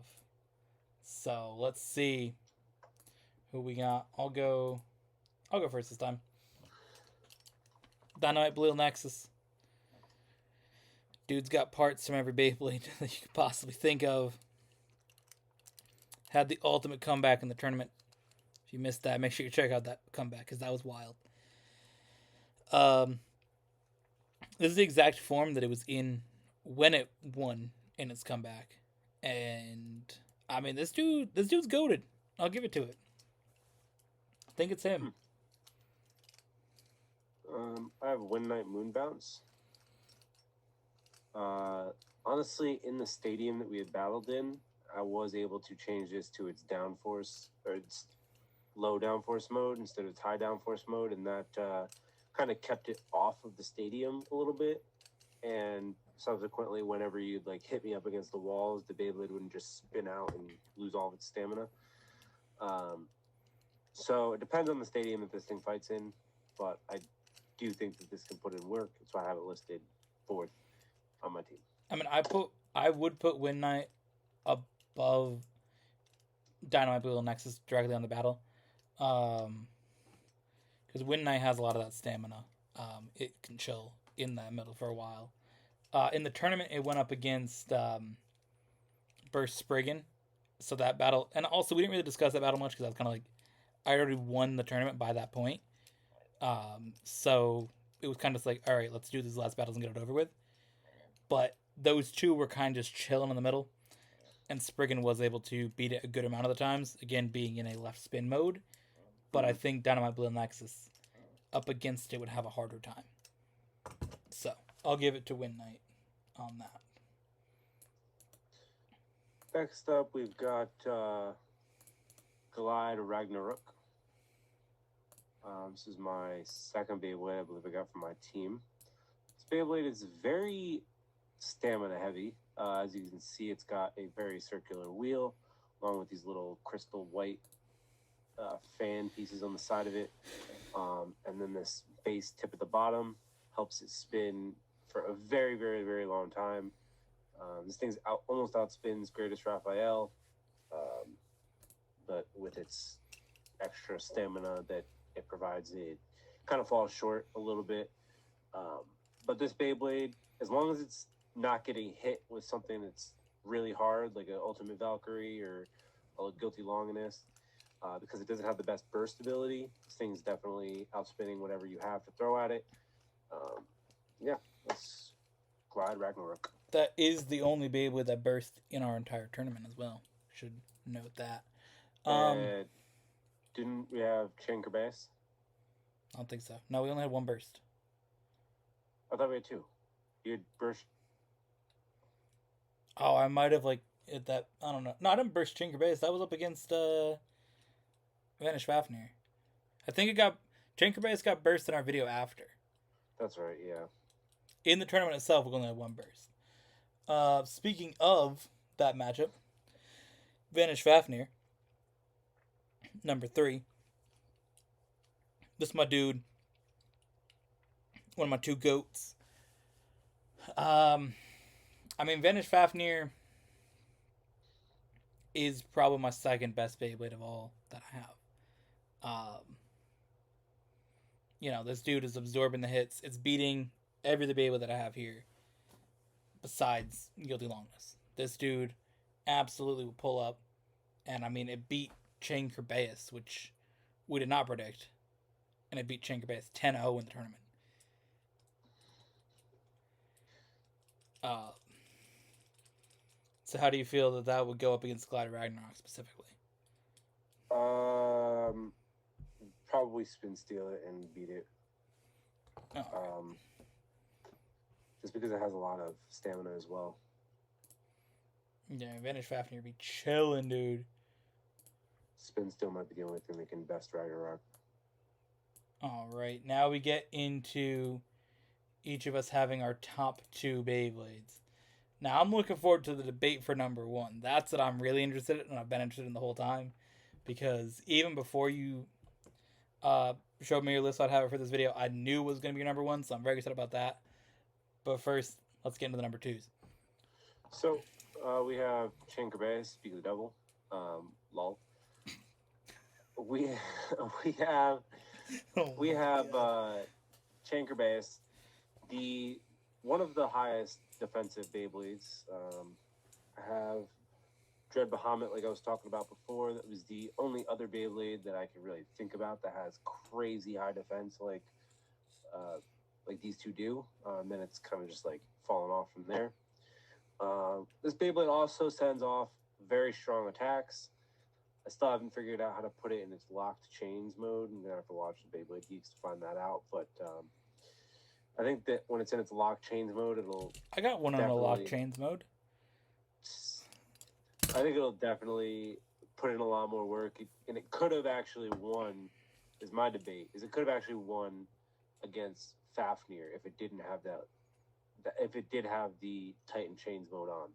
So let's see who we got. I'll go first this time. Dynamite Blue Nexus. Dude's got parts from every Beyblade that you could possibly think of. Had the ultimate comeback in the tournament. If you missed that, make sure you check out that comeback because that was wild. Um, this is the exact form that it was in when it won in its comeback, and I mean this dude's goated. I'll give it to it. I think it's him. I have One Night Moon Bounce. Honestly, in the stadium that we had battled in, I was able to change this to its downforce or its low downforce mode instead of high downforce mode, and that kind of kept it off of the stadium a little bit. And subsequently, whenever you'd like hit me up against the walls, the Beyblade wouldn't just spin out and lose all of its stamina. So it depends on the stadium that this thing fights in, but I do think that this can put in work. That's why I have it listed fourth on my team. I mean, I would put Win Knight above Dynamite Blue Nexus directly on the battle, because Win Knight has a lot of that stamina. It can chill in that middle for a while. In the tournament, it went up against Burst Spriggan, so that battle, and also we didn't really discuss that battle much because I was kind of like, I already won the tournament by that point. So it was kind of like, all right, let's do these last battles and get it over with. But those two were kind of just chilling in the middle, and Spriggan was able to beat it a good amount of the times, again being in a left spin mode. But I think Dynamite Blue Nexus up against it would have a harder time. So I'll give it to Win Knight on that. Next up, we've got Glide Ragnarok. This is my second Beyblade I believe I got from my team. This Beyblade is very stamina heavy. As you can see, it's got a very circular wheel along with these little crystal white fan pieces on the side of it. And then this base tip at the bottom helps it spin for a very, very, very long time. This thing's almost outspins Greatest Raphael, but with its extra stamina that it provides, it kind of falls short a little bit. But this Beyblade, as long as it's not getting hit with something that's really hard, like an Ultimate Valkyrie or a Guilty Longinus, because it doesn't have the best burst ability, this thing's definitely outspinning whatever you have to throw at it. Yeah, let's Glide Ragnarok. That is the only Beyblade that burst in our entire tournament as well. Should note that. Didn't we have Chain Base? I don't think so. No, we only had one burst. I thought we had two. You had burst. Oh, I might have like hit that. I don't know. No, I didn't burst Chinker Base. That was up against Vanish Fafnir. I think it got Chinker Base got burst in our video after. That's right. Yeah. In the tournament itself, we only had one burst. Speaking of that matchup, Vanish Fafnir, number 3. This is my dude. One of my two goats. I mean, Vanish Fafnir is probably my second best Beyblade of all that I have. This dude is absorbing the hits. It's beating every other Beyblade that I have here, besides Guilty Longness. This dude absolutely will pull up, and I mean, it beat Chain Kerbeus, which we did not predict, and it beat Chain Kerbeus 10-0 in the tournament. So how do you feel that would go up against Glide Ragnarok specifically? Probably spin steal it and beat it. Oh. Just because it has a lot of stamina as well. Yeah, Vanish Fafnir be chilling, dude. Spin steal might be the only thing that can best Ragnarok. All right, now we get into each of us having our top 2 Beyblades. Now, I'm looking forward to the debate for number 1. That's what I'm really interested in, and I've been interested in the whole time. Because even before you showed me your list, I'd have it for this video, I knew it was going to be your number 1, so I'm very excited about that. But first, let's get into the number 2s. So, we have Chain Kerbeus, Speak of the Devil. Lol. We have Chain Kerbeus, one of the highest defensive Beyblades. I have Dread Bahamut, like I was talking about before. That was the only other Beyblade that I can really think about that has crazy high defense, like like these two do. Then it's kind of just like falling off from there. This Beyblade also sends off very strong attacks. I still haven't figured out how to put it in its locked chains mode. I'm gonna have to watch the Beyblade Geeks to find that out. But I think that when it's in its locked chains mode, it'll. I got one on a lock chains mode. I think it'll definitely put in a lot more work, and it could have actually won. Is my debate is it could have actually won against Fafnir if it didn't have that. If it did have the Titan chains mode on,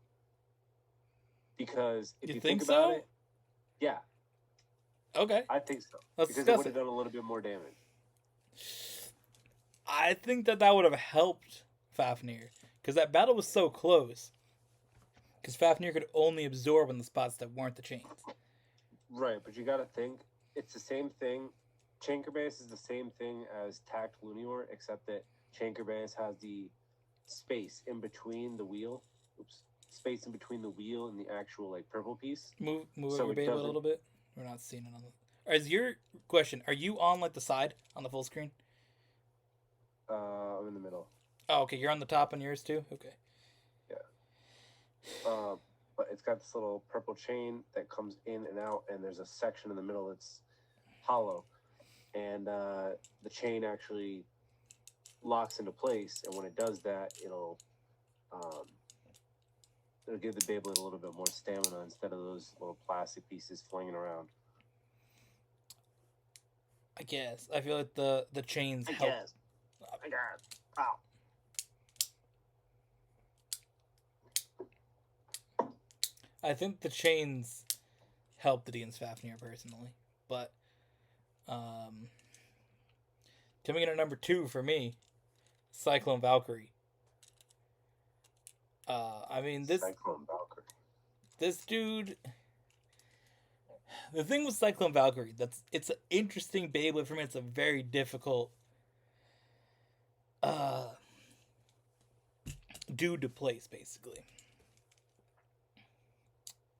because if you think about it, yeah. Okay. I think so. Let's because discuss it would have done a little bit more damage. I think that would have helped Fafnir because that battle was so close. Because Fafnir could only absorb in the spots that weren't the chains. Right, but you got to think it's the same thing. Chankerbase is the same thing as Tact Lunior, except that Chankerbase has the space in between the wheel. Space in between the wheel and the actual like purple piece. Move so your Beyblade a little bit. We're not seeing it on the. Is your question? Are you on like the side on the full screen? I'm in the middle. Oh, okay. You're on the top on yours too. Okay. Yeah. But it's got this little purple chain that comes in and out, and there's a section in the middle that's hollow, and the chain actually locks into place. And when it does that, it'll give the Beyblade a little bit more stamina instead of those little plastic pieces flinging around. I guess. I feel like the chains help. I guess. Ow. I think the chains helped against Fafnir personally. But coming in at number 2 for me, Cyclone Valkyrie. I mean this Cyclone Valkyrie. This dude. The thing with Cyclone Valkyrie, it's an interesting Beyblade for me. It's a very difficult dude to place, basically.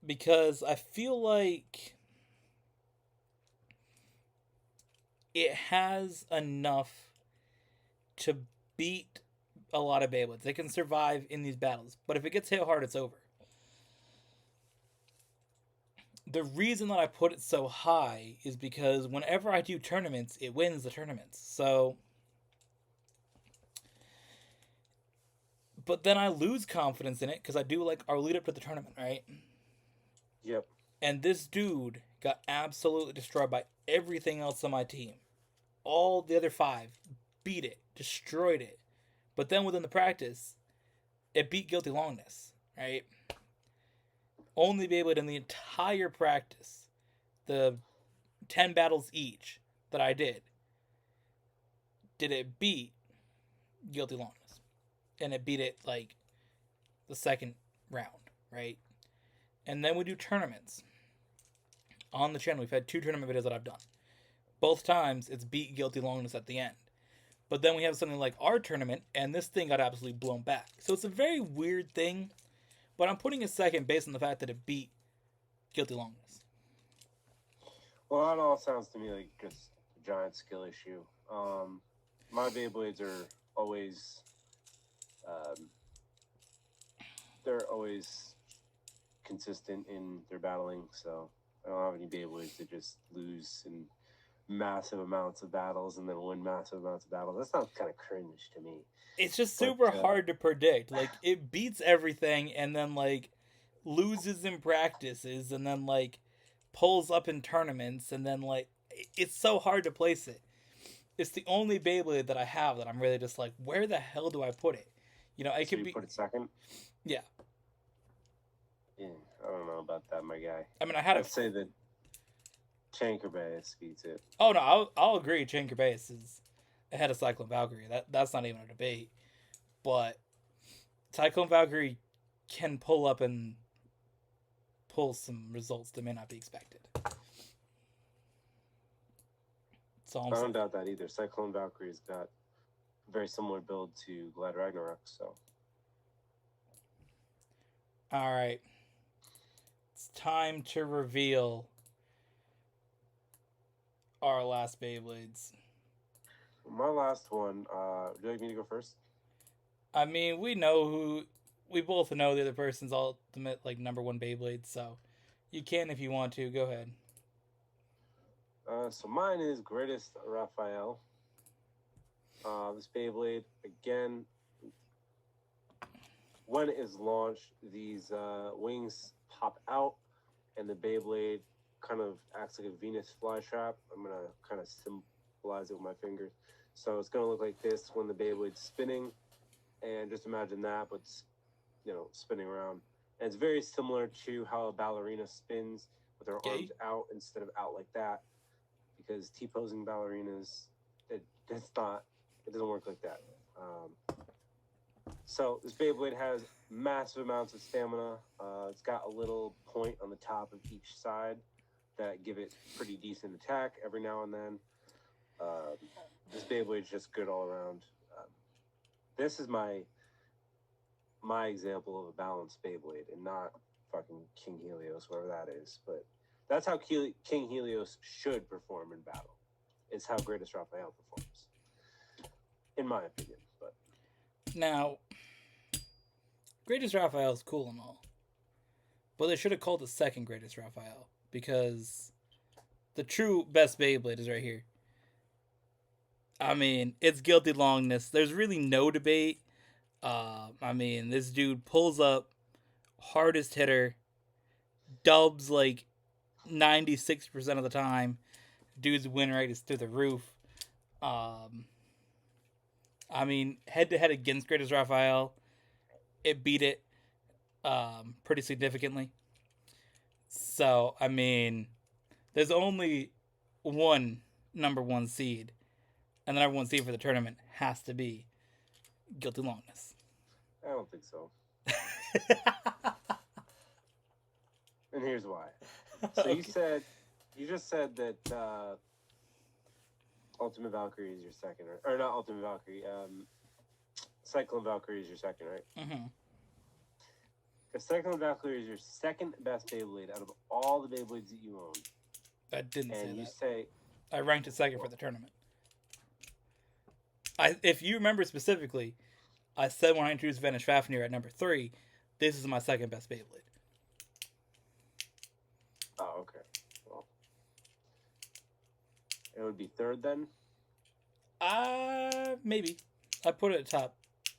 Because I feel like it has enough to beat a lot of Beyblades. It can survive in these battles. But if it gets hit hard, it's over. The reason that I put it so high is because whenever I do tournaments, it wins the tournaments. So, but then I lose confidence in it because I do like our lead up to the tournament, right? Yep. And this dude got absolutely destroyed by everything else on my team. All the other 5 beat it, destroyed it. But then within the practice, it beat Guilty Longness, right? Only Beyblade in the entire practice, the 10 battles each that I did it beat Guilty Longness. And it beat it like the second round, right? And then we do tournaments. On the channel, we've had 2 tournament videos that I've done. Both times, it's beat Guilty Longness at the end. But then we have something like our tournament, and this thing got absolutely blown back. So it's a very weird thing. But I'm putting it second based on the fact that it beat Guilty Longness. Well, that all sounds to me like just a giant skill issue. My Beyblades are always, they're always consistent in their battling. So I don't have any Beyblades that just lose in massive amounts of battles and then win massive amounts of battles. That sounds kind of cringe to me. It's just super hard to predict. Like, it beats everything and then, like, loses in practices and then, like, pulls up in tournaments and then, like, it's so hard to place it. It's the only Beyblade that I have that I'm really just like, where the hell do I put it? You know, it could be. Put it second? Yeah. Yeah, I don't know about that, my guy. I mean, I'd say that Chankerbase beats it. Oh, no, I'll agree Chankerbase is ahead of Cyclone Valkyrie. That's not even a debate. But Cyclone Valkyrie can pull up and pull some results that may not be expected. I don't doubt that either. Cyclone Valkyrie's got a very similar build to Glad Ragnarok, so. Alright. It's time to reveal our last Beyblades. My last one. Would you like me to go first? I mean, we both know the other person's ultimate like number one Beyblade, so you can if you want to. Go ahead. So mine is Greatest Raphael. This Beyblade again. When it is launched, these wings pop out, and the Beyblade kind of acts like a Venus flytrap. I'm gonna kind of symbolize it with my fingers. So it's gonna look like this when the Beyblade's spinning, and just imagine that, but spinning around. And it's very similar to how a ballerina spins with her Okay. arms out instead of out like that, because T-posing ballerinas, it's not, it doesn't work like that. So this Beyblade has massive amounts of stamina. It's got a little point on the top of each side that give it pretty decent attack every now and then. This Beyblade's just good all around. This is my example of a balanced Beyblade, and not fucking King Helios, whatever that is. But that's how King Helios should perform in battle. It's how Greatest Raphael performs, in my opinion. But Now, Greatest Raphael is cool and all, but they should have called the second Greatest Raphael because the true best Beyblade is right here. I mean, it's guilty longness. There's really no debate. I mean, this dude pulls up, hardest hitter, dubs like 96% of the time. Dude's win rate is through the roof. Um, I mean, head to head against Greatest Raphael, it beat it pretty significantly. So, I mean, there's only one number one seed, and the number one seed for the tournament has to be Guilty Longness. I don't think so. And here's why. So Okay. you just said that Ultimate Valkyrie is your second, or not Ultimate Valkyrie. Cyclone Valkyrie is your second, right? Mm-hmm. If Cyclone Valkyrie is your second best Beyblade out of all the Beyblades that you own, I didn't say and you that. say, I ranked it second for the tournament. If you remember specifically, I said when I introduced Vanish Fafnir at number 3, this is my second best Beyblade. oh, okay, well, it would be third then. Maybe. I put it at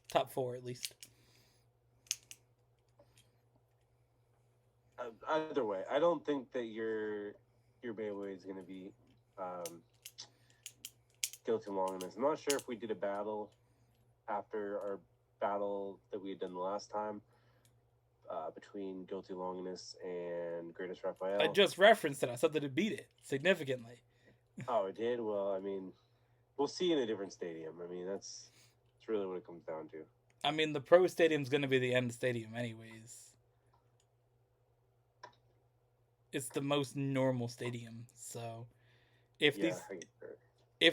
top 4 at least. Either way, I don't think that your Beyblade is going to be guilty longiness. I'm not sure if we did a battle after our battle that we had done the last time between Guilty Longinus and Greatest Raphael. I just referenced it. I said that it beat it significantly. Oh, it did? Well, I mean, we'll see in a different stadium. I mean, that's really what it comes down to. I mean, the pro stadium's going to be the end stadium anyways. It's the most normal stadium, so if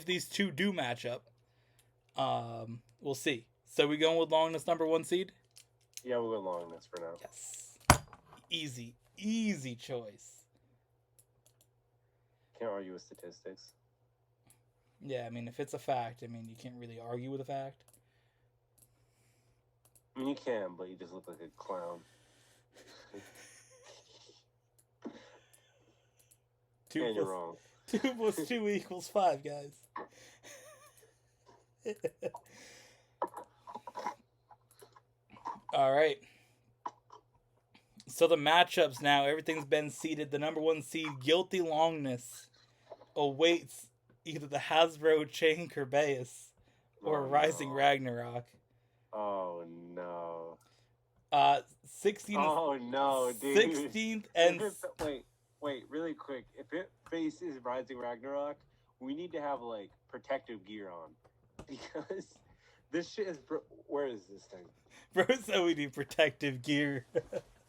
these two do match up, we'll see. So we going with Longness number 1 seed? Yeah, we'll go Longinus for now. Yes. Easy choice. Can't argue with statistics. Yeah, I mean, if it's a fact, I mean, you can't really argue with a fact. I mean, you can, but you just look like a clown. 2 and you're plus, wrong. 2 plus 2 equals 5, guys. All right. So the matchups now, everything's been seeded. The number 1 seed, Guilty Longness, awaits either the Hasbro Chain Kerbeus or Rising Ragnarok. Oh no. 16th. Oh no, dude. 16th and wait, really quick. If it faces Rising Ragnarok, we need to have like protective gear on, because this shit is. Where is this thing? Bro, so we need protective gear.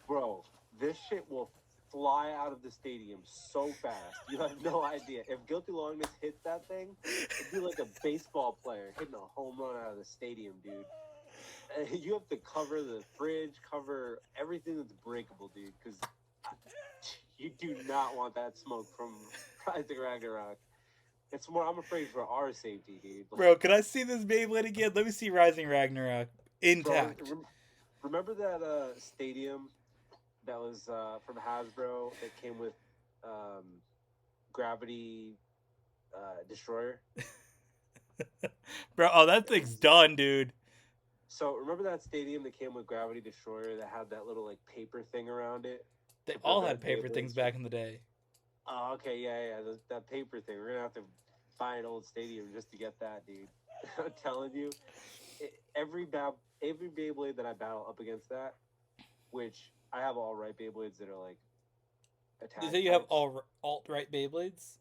Bro, this shit will fly out of the stadium so fast. You have no idea. If Guilty Longness hits that thing, it'd be like a baseball player hitting a home run out of the stadium, dude. You have to cover the fridge, cover everything that's breakable, dude, because you do not want that smoke from Rising Ragnarok. It's more. I'm afraid for our safety, dude. Bro, can I see this Beyblade again? Let me see Rising Ragnarok Bro, intact. remember that stadium that was from Hasbro that came with um, Gravity Destroyer? Bro, oh, that It thing's was, done, dude. so remember that stadium that came with Gravity Destroyer that had that little like paper thing around it They to all had prevent paper things Beyblades from. back in the day. Oh, okay, yeah, that paper thing. We're gonna have to buy an old stadium just to get that, dude. I'm telling you, every Beyblade that I battle up against that, which I have all right Beyblades that are like You say attack you have types. all alt-right Beyblades?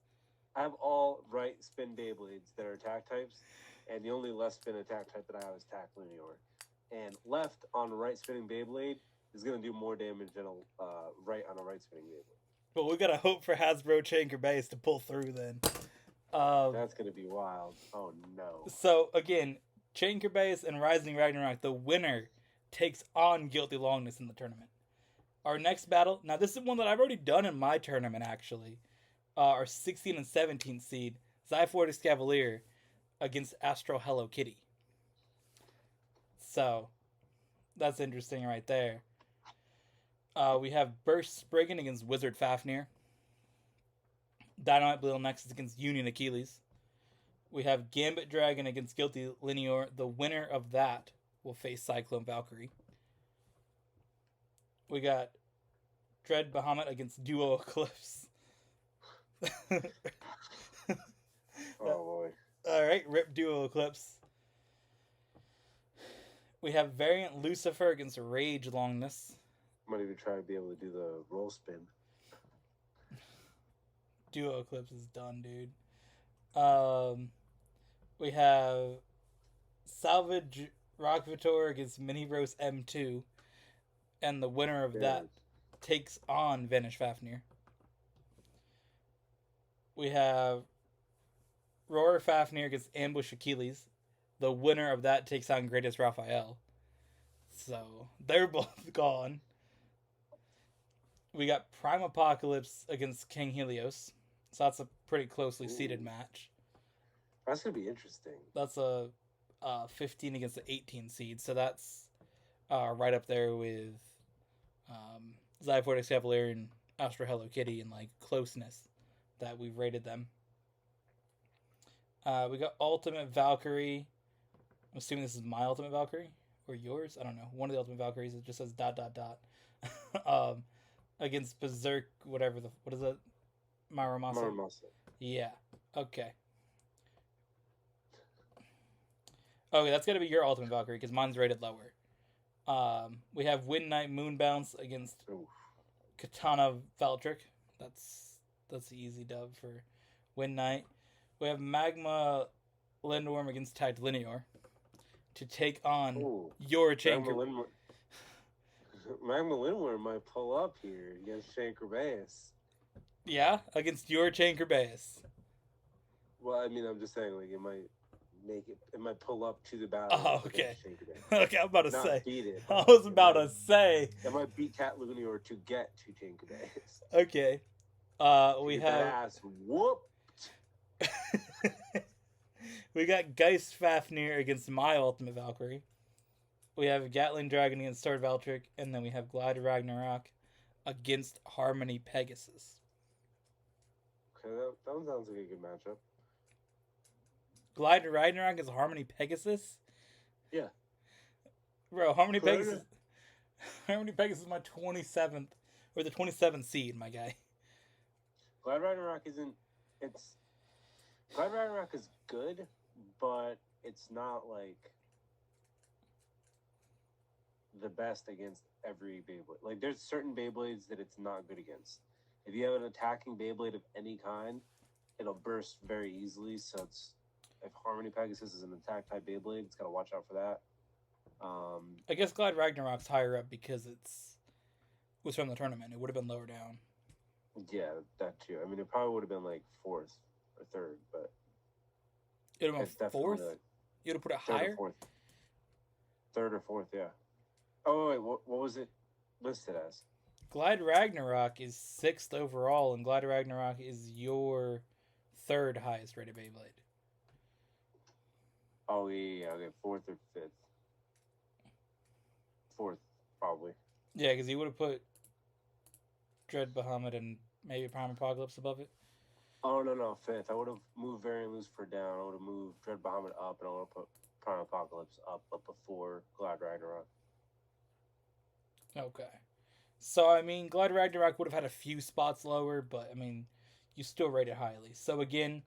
I have all right spin Beyblades that are attack types, and the only left spin attack type that I have is Tack Linear. And left on a right spinning Beyblade is going to do more damage than a right on a right spinning Beyblade. But we gotta hope for Hasbro Chanker Base to pull through then. Um, That's going to be wild. Oh no. so again, Chanker Base and Rising Ragnarok, the winner takes on Guilty Longness in the tournament. Our next battle, now this is one that I've already done in my tournament actually. Our 16 and 17 seed, Zyfortis Cavalier against Astro Hello Kitty. So that's interesting right there. We have Burst Spriggan against Wizard Fafnir. Dynamite Blue Nexus against Union Achilles. We have Gambit Dragon against Guilty Linear. The winner of that will face Cyclone Valkyrie. We got Dread Bahamut against Duo Eclipse. Oh boy. Alright, Rip Duo Eclipse. We have Variant Lucifer against Rage Longness. Might even try to be able to do the roll spin. Duo Eclipse is done, dude. We have Salvage Rock Vitor against Mini Rose M2. And the winner of that takes on Vanish Fafnir. We have Roar Fafnir against Ambush Achilles. The winner of that takes on Greatest Raphael. So they're both gone. We got Prime Apocalypse against King Helios. So that's a pretty closely seeded match. That's gonna be interesting. That's a 15 against the 18 seed. So that's right up there with Zyvortex Cavalier and Astro Hello Kitty in like closeness that we've rated them. We got Ultimate Valkyrie. I'm assuming this is my Ultimate Valkyrie or yours. I don't know. One of the Ultimate Valkyries. It just says ... Against Berserk, whatever the what is it? Maramasa. Yeah. Okay. Okay, that's gotta be your Ultimate Valkyrie because mine's rated lower. We have Wind Knight Moonbounce against Katana Valtric. That's the easy dub for Wind Knight. We have Magma Lindworm against Tagged Linear to take on your Chanker. Magma Lindworm might pull up here against Chanker Bass. Yeah, against your Chanker Bass. Well, I mean, I'm just saying, like, it might make it. It might pull up to the battle. Oh, okay. Okay, I'm about to Not say. beat it. I was about to say. It might beat Cat Linear to get to Chanker Bass. Okay. We have that ass whooped. We got Geist Fafnir against my Ultimate Valkyrie. We have Gatling Dragon against Sword Valtric, and then we have Glide Ragnarok against Harmony Pegasus. Okay, that one sounds like a good matchup. Glide Ragnarok is Harmony Pegasus? Yeah. Bro, Harmony Pegasus is my 27th, or the 27th seed, my guy. Glide Ragnarok Glide Ragnarok is good, but it's not like the best against every Beyblade. Like, there's certain Beyblades that it's not good against. If you have an attacking Beyblade of any kind, it'll burst very easily. So if Harmony Pegasus is an attack type Beyblade, it's got to watch out for that. I guess Glide Ragnarok's higher up because it was from the tournament. It would have been lower down. Yeah, that too. I mean, it probably would have been like 4th or 3rd, but it would have been 4th. You would have put it higher. 3rd or 4th, yeah. Oh wait, what was it listed as? Glide Ragnarok is 6th overall, and Glide Ragnarok is your third highest rated Beyblade. Oh yeah, okay, fourth or fifth. Fourth, probably. Yeah, because you would have put Dread Bahamut and maybe Prime Apocalypse above it. Oh no, fifth. I would have moved Variant Lucifer down. I would have moved Dread Bahamut up, and I would have put Prime Apocalypse up, but before Glad Ragnarok. Okay. So, I mean, Glad Ragnarok would have had a few spots lower, but, I mean, you still rate it highly. So, again,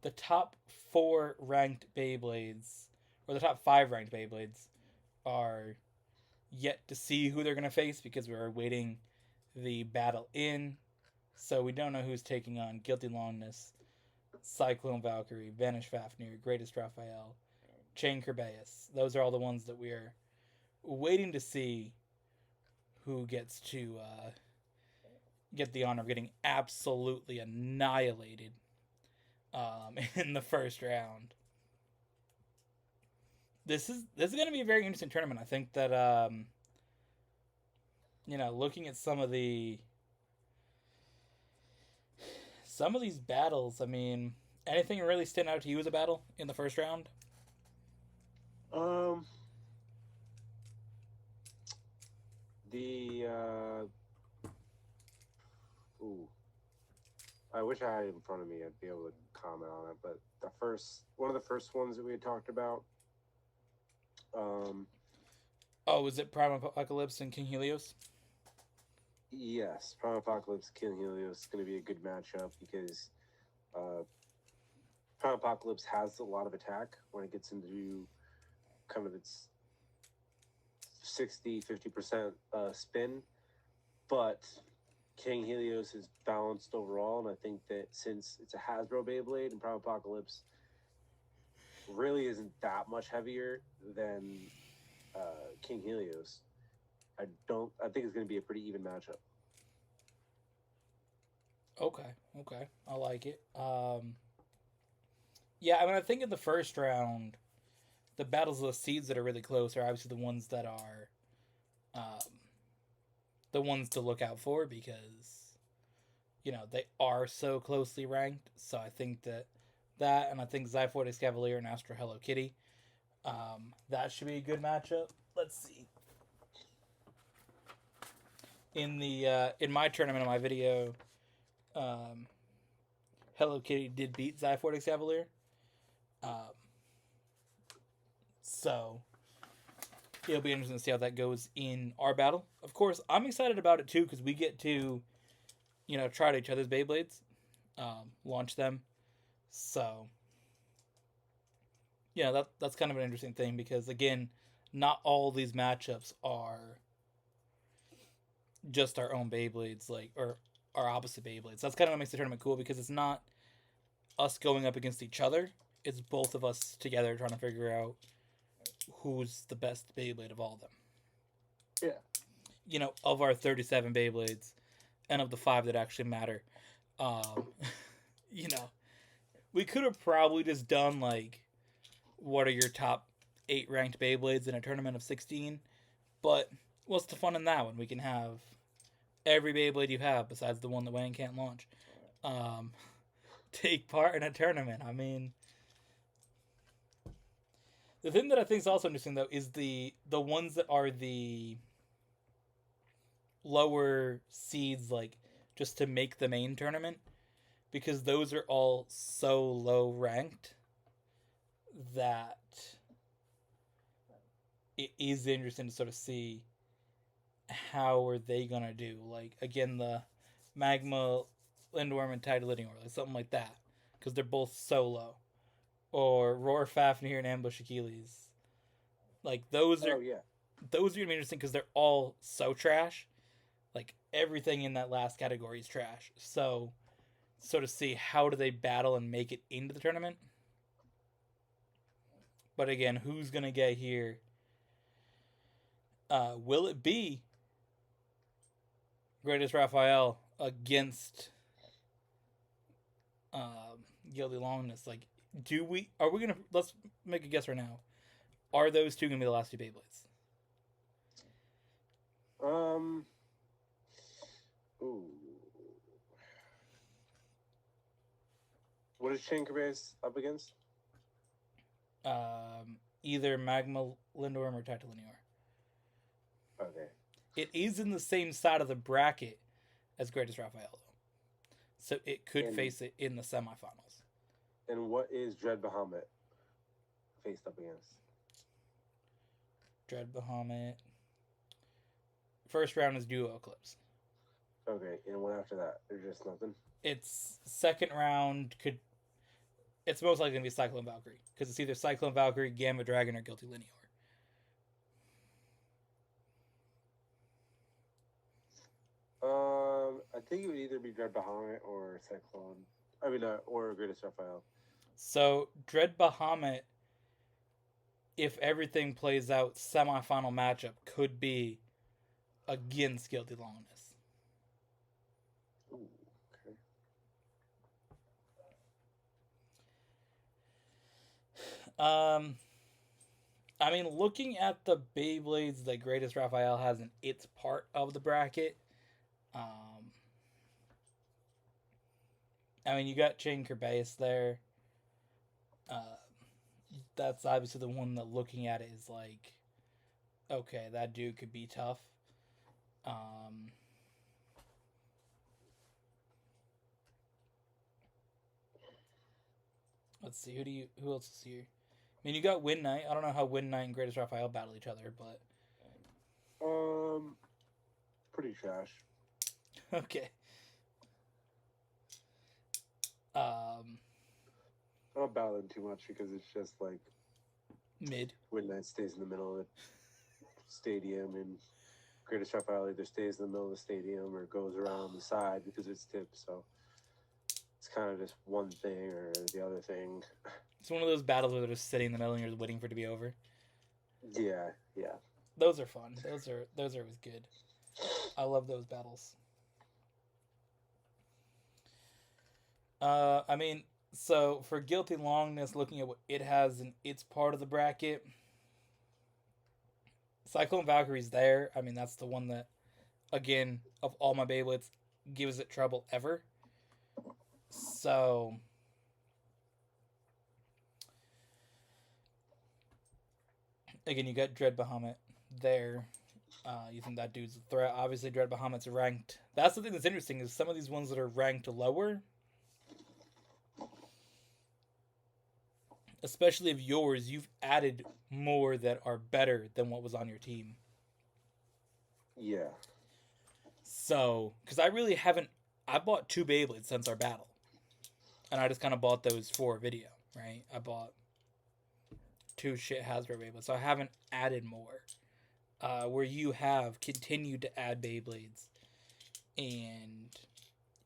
the top four ranked Beyblades, or the top five ranked Beyblades, are yet to see who they're going to face because we're awaiting the battle in. So, we don't know who's taking on Guilty Longness, Cyclone Valkyrie, Vanish Fafnir, Greatest Raphael, Chain Kerbeus. Those are all the ones that we're waiting to see who gets to get the honor of getting absolutely annihilated in the first round. This is going to be a very interesting tournament. I think that looking at some of these battles. I mean, anything really stand out to you as a battle in the first round? Um, the ooh, I wish I had it in front of me. I'd be able to comment on it. But one of the first ones that we had talked about. Oh, is it Prime Apocalypse and King Helios? Yes, Prime Apocalypse, King Helios is going to be a good matchup because Prime Apocalypse has a lot of attack when it gets into kind of its 50% spin, but King Helios is balanced overall, and I think that since it's a Hasbro Beyblade and Prime Apocalypse really isn't that much heavier than King Helios, I think it's going to be a pretty even matchup. Okay, I like it. Yeah, I mean, I think in the first round, the battles of the seeds that are really close are obviously the ones that are the ones to look out for because they are so closely ranked. So I think that and I think Zyphoides Cavalier and Astro Hello Kitty, that should be a good matchup. Let's see. In my tournament, in my video, Hello Kitty did beat Zyphoides Cavalier. Um, so it'll be interesting to see how that goes in our battle. Of course, I'm excited about it too because we get to, try out each other's Beyblades, launch them. So, yeah, that's kind of an interesting thing because again, not all these matchups are just our own Beyblades, like or our opposite Beyblades. That's kind of what makes the tournament cool because it's not us going up against each other. It's both of us together trying to figure out who's the best Beyblade of all of them. Yeah. Of our 37 Beyblades and of the 5 that actually matter. Um, you know, we could have probably just done like, what are your top 8 ranked Beyblades in a tournament of 16? But what's the fun in that one? We can have every Beyblade you have, besides the one that Wayne can't launch, um, take part in a tournament. I mean, the thing that I think is also interesting though is the ones that are the lower seeds, like just to make the main tournament, because those are all so low ranked that it is interesting to sort of see how are they gonna do. Like again, the Magma, Lindworm, and Tidal Linear, like something like that, because they're both so low. Or Roar Fafnir and Ambush Achilles. Like those are Yeah. those are gonna be interesting because they're all so trash. Like everything in that last category is trash. So sort of see how do they battle and make it into the tournament. But again, who's gonna get here? Will it be Greatest Raphael against Guilty Longness? Like, are we gonna let's make a guess right now? Are those two gonna be the last two Beyblades? Um. Ooh. What is Chain Base up against? Either Magma Lindorm or Titanior. Okay. It is in the same side of the bracket as Greatest Raphael, though. So it could face it in the semifinals. And what is Dread Bahamut faced up against? Dread Bahamut. First round is Duo Eclipse. Okay, and what after that? There's just nothing? Its second round could... It's most likely going to be Cyclone Valkyrie. Because it's either Cyclone Valkyrie, Gamma Dragon, or Guilty Linear. I think it would either be Dread Bahamut or Cyclone. Or Greatest Raphael. So, Dread Bahamut, if everything plays out, semifinal matchup could be against Guilty Longness. Ooh, okay. I mean, looking at the Beyblades that Greatest Raphael has in its part of the bracket, I mean, you got Chain Kerbeus there. That's obviously the one that looking at it is like, okay, that dude could be tough. Let's see, who else is here? I mean, you got Win Knight. I don't know how Win Knight and Greatest Raphael battle each other, but pretty trash. Okay. I don't battle them too much because it's just like Mid. Win Knight stays in the middle of the stadium, and Greatest Raphael either stays in the middle of the stadium or goes around the side because it's tipped. So it's kind of just one thing or the other thing. It's one of those battles where they're just sitting in the middle and you're waiting for it to be over. Yeah. Those are fun. Those are always good. I love those battles. I mean, so for Guilty Longness, looking at what it has in its part of the bracket, Cyclone Valkyrie's there. I mean, that's the one that, again, of all my Beyblades, gives it trouble ever. So, again, you got Dread Bahamut there. You think that dude's a threat. Obviously, Dread Bahamut's ranked. That's the thing that's interesting is some of these ones that are ranked lower, especially of yours, you've added more that are better than what was on your team. Yeah. So, because I really haven't... I bought 2 Beyblades since our battle. And I just kind of bought those for video, right? I bought 2 shit Hasbro Beyblades. So I haven't added more. Where you have continued to add Beyblades and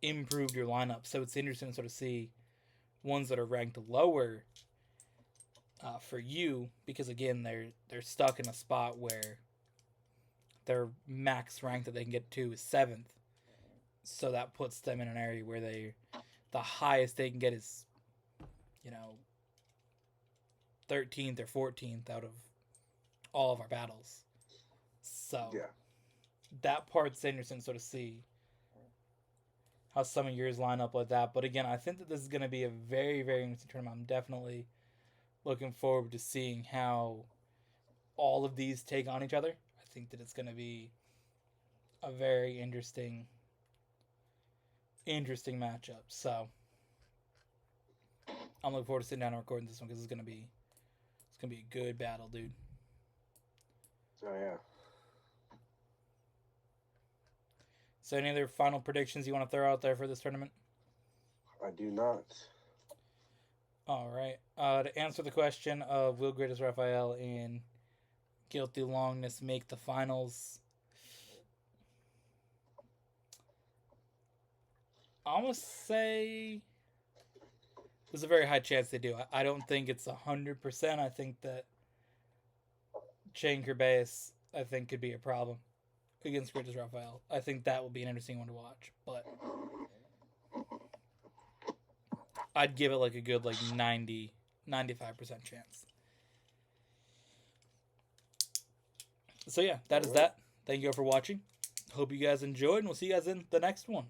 improved your lineup. So it's interesting to sort of see ones that are ranked lower for you, because again they're stuck in a spot where their max rank that they can get to is 7th, so that puts them in an area where the highest they can get is 13th or 14th out of all of our battles. So yeah, that part's interesting to sort of see how some of yours line up with that. But again, I think that this is going to be a very, very interesting tournament. I'm definitely looking forward to seeing how all of these take on each other. I think that it's going to be a very interesting matchup. So I'm looking forward to sitting down and recording this one because it's gonna be a good battle, dude. Oh yeah. So any other final predictions you want to throw out there for this tournament? I do not. All right. To answer the question of will Greatest Raphael and Guilty Longness make the finals, I'm going to say there's a very high chance they do. I don't think it's 100%. I think that Chain Kerbeus, I think, could be a problem against Greatest Raphael. I think that will be an interesting one to watch. But I'd give it like a good 90, 95% chance. So yeah, that is that. Thank you all for watching. Hope you guys enjoyed, and we'll see you guys in the next one.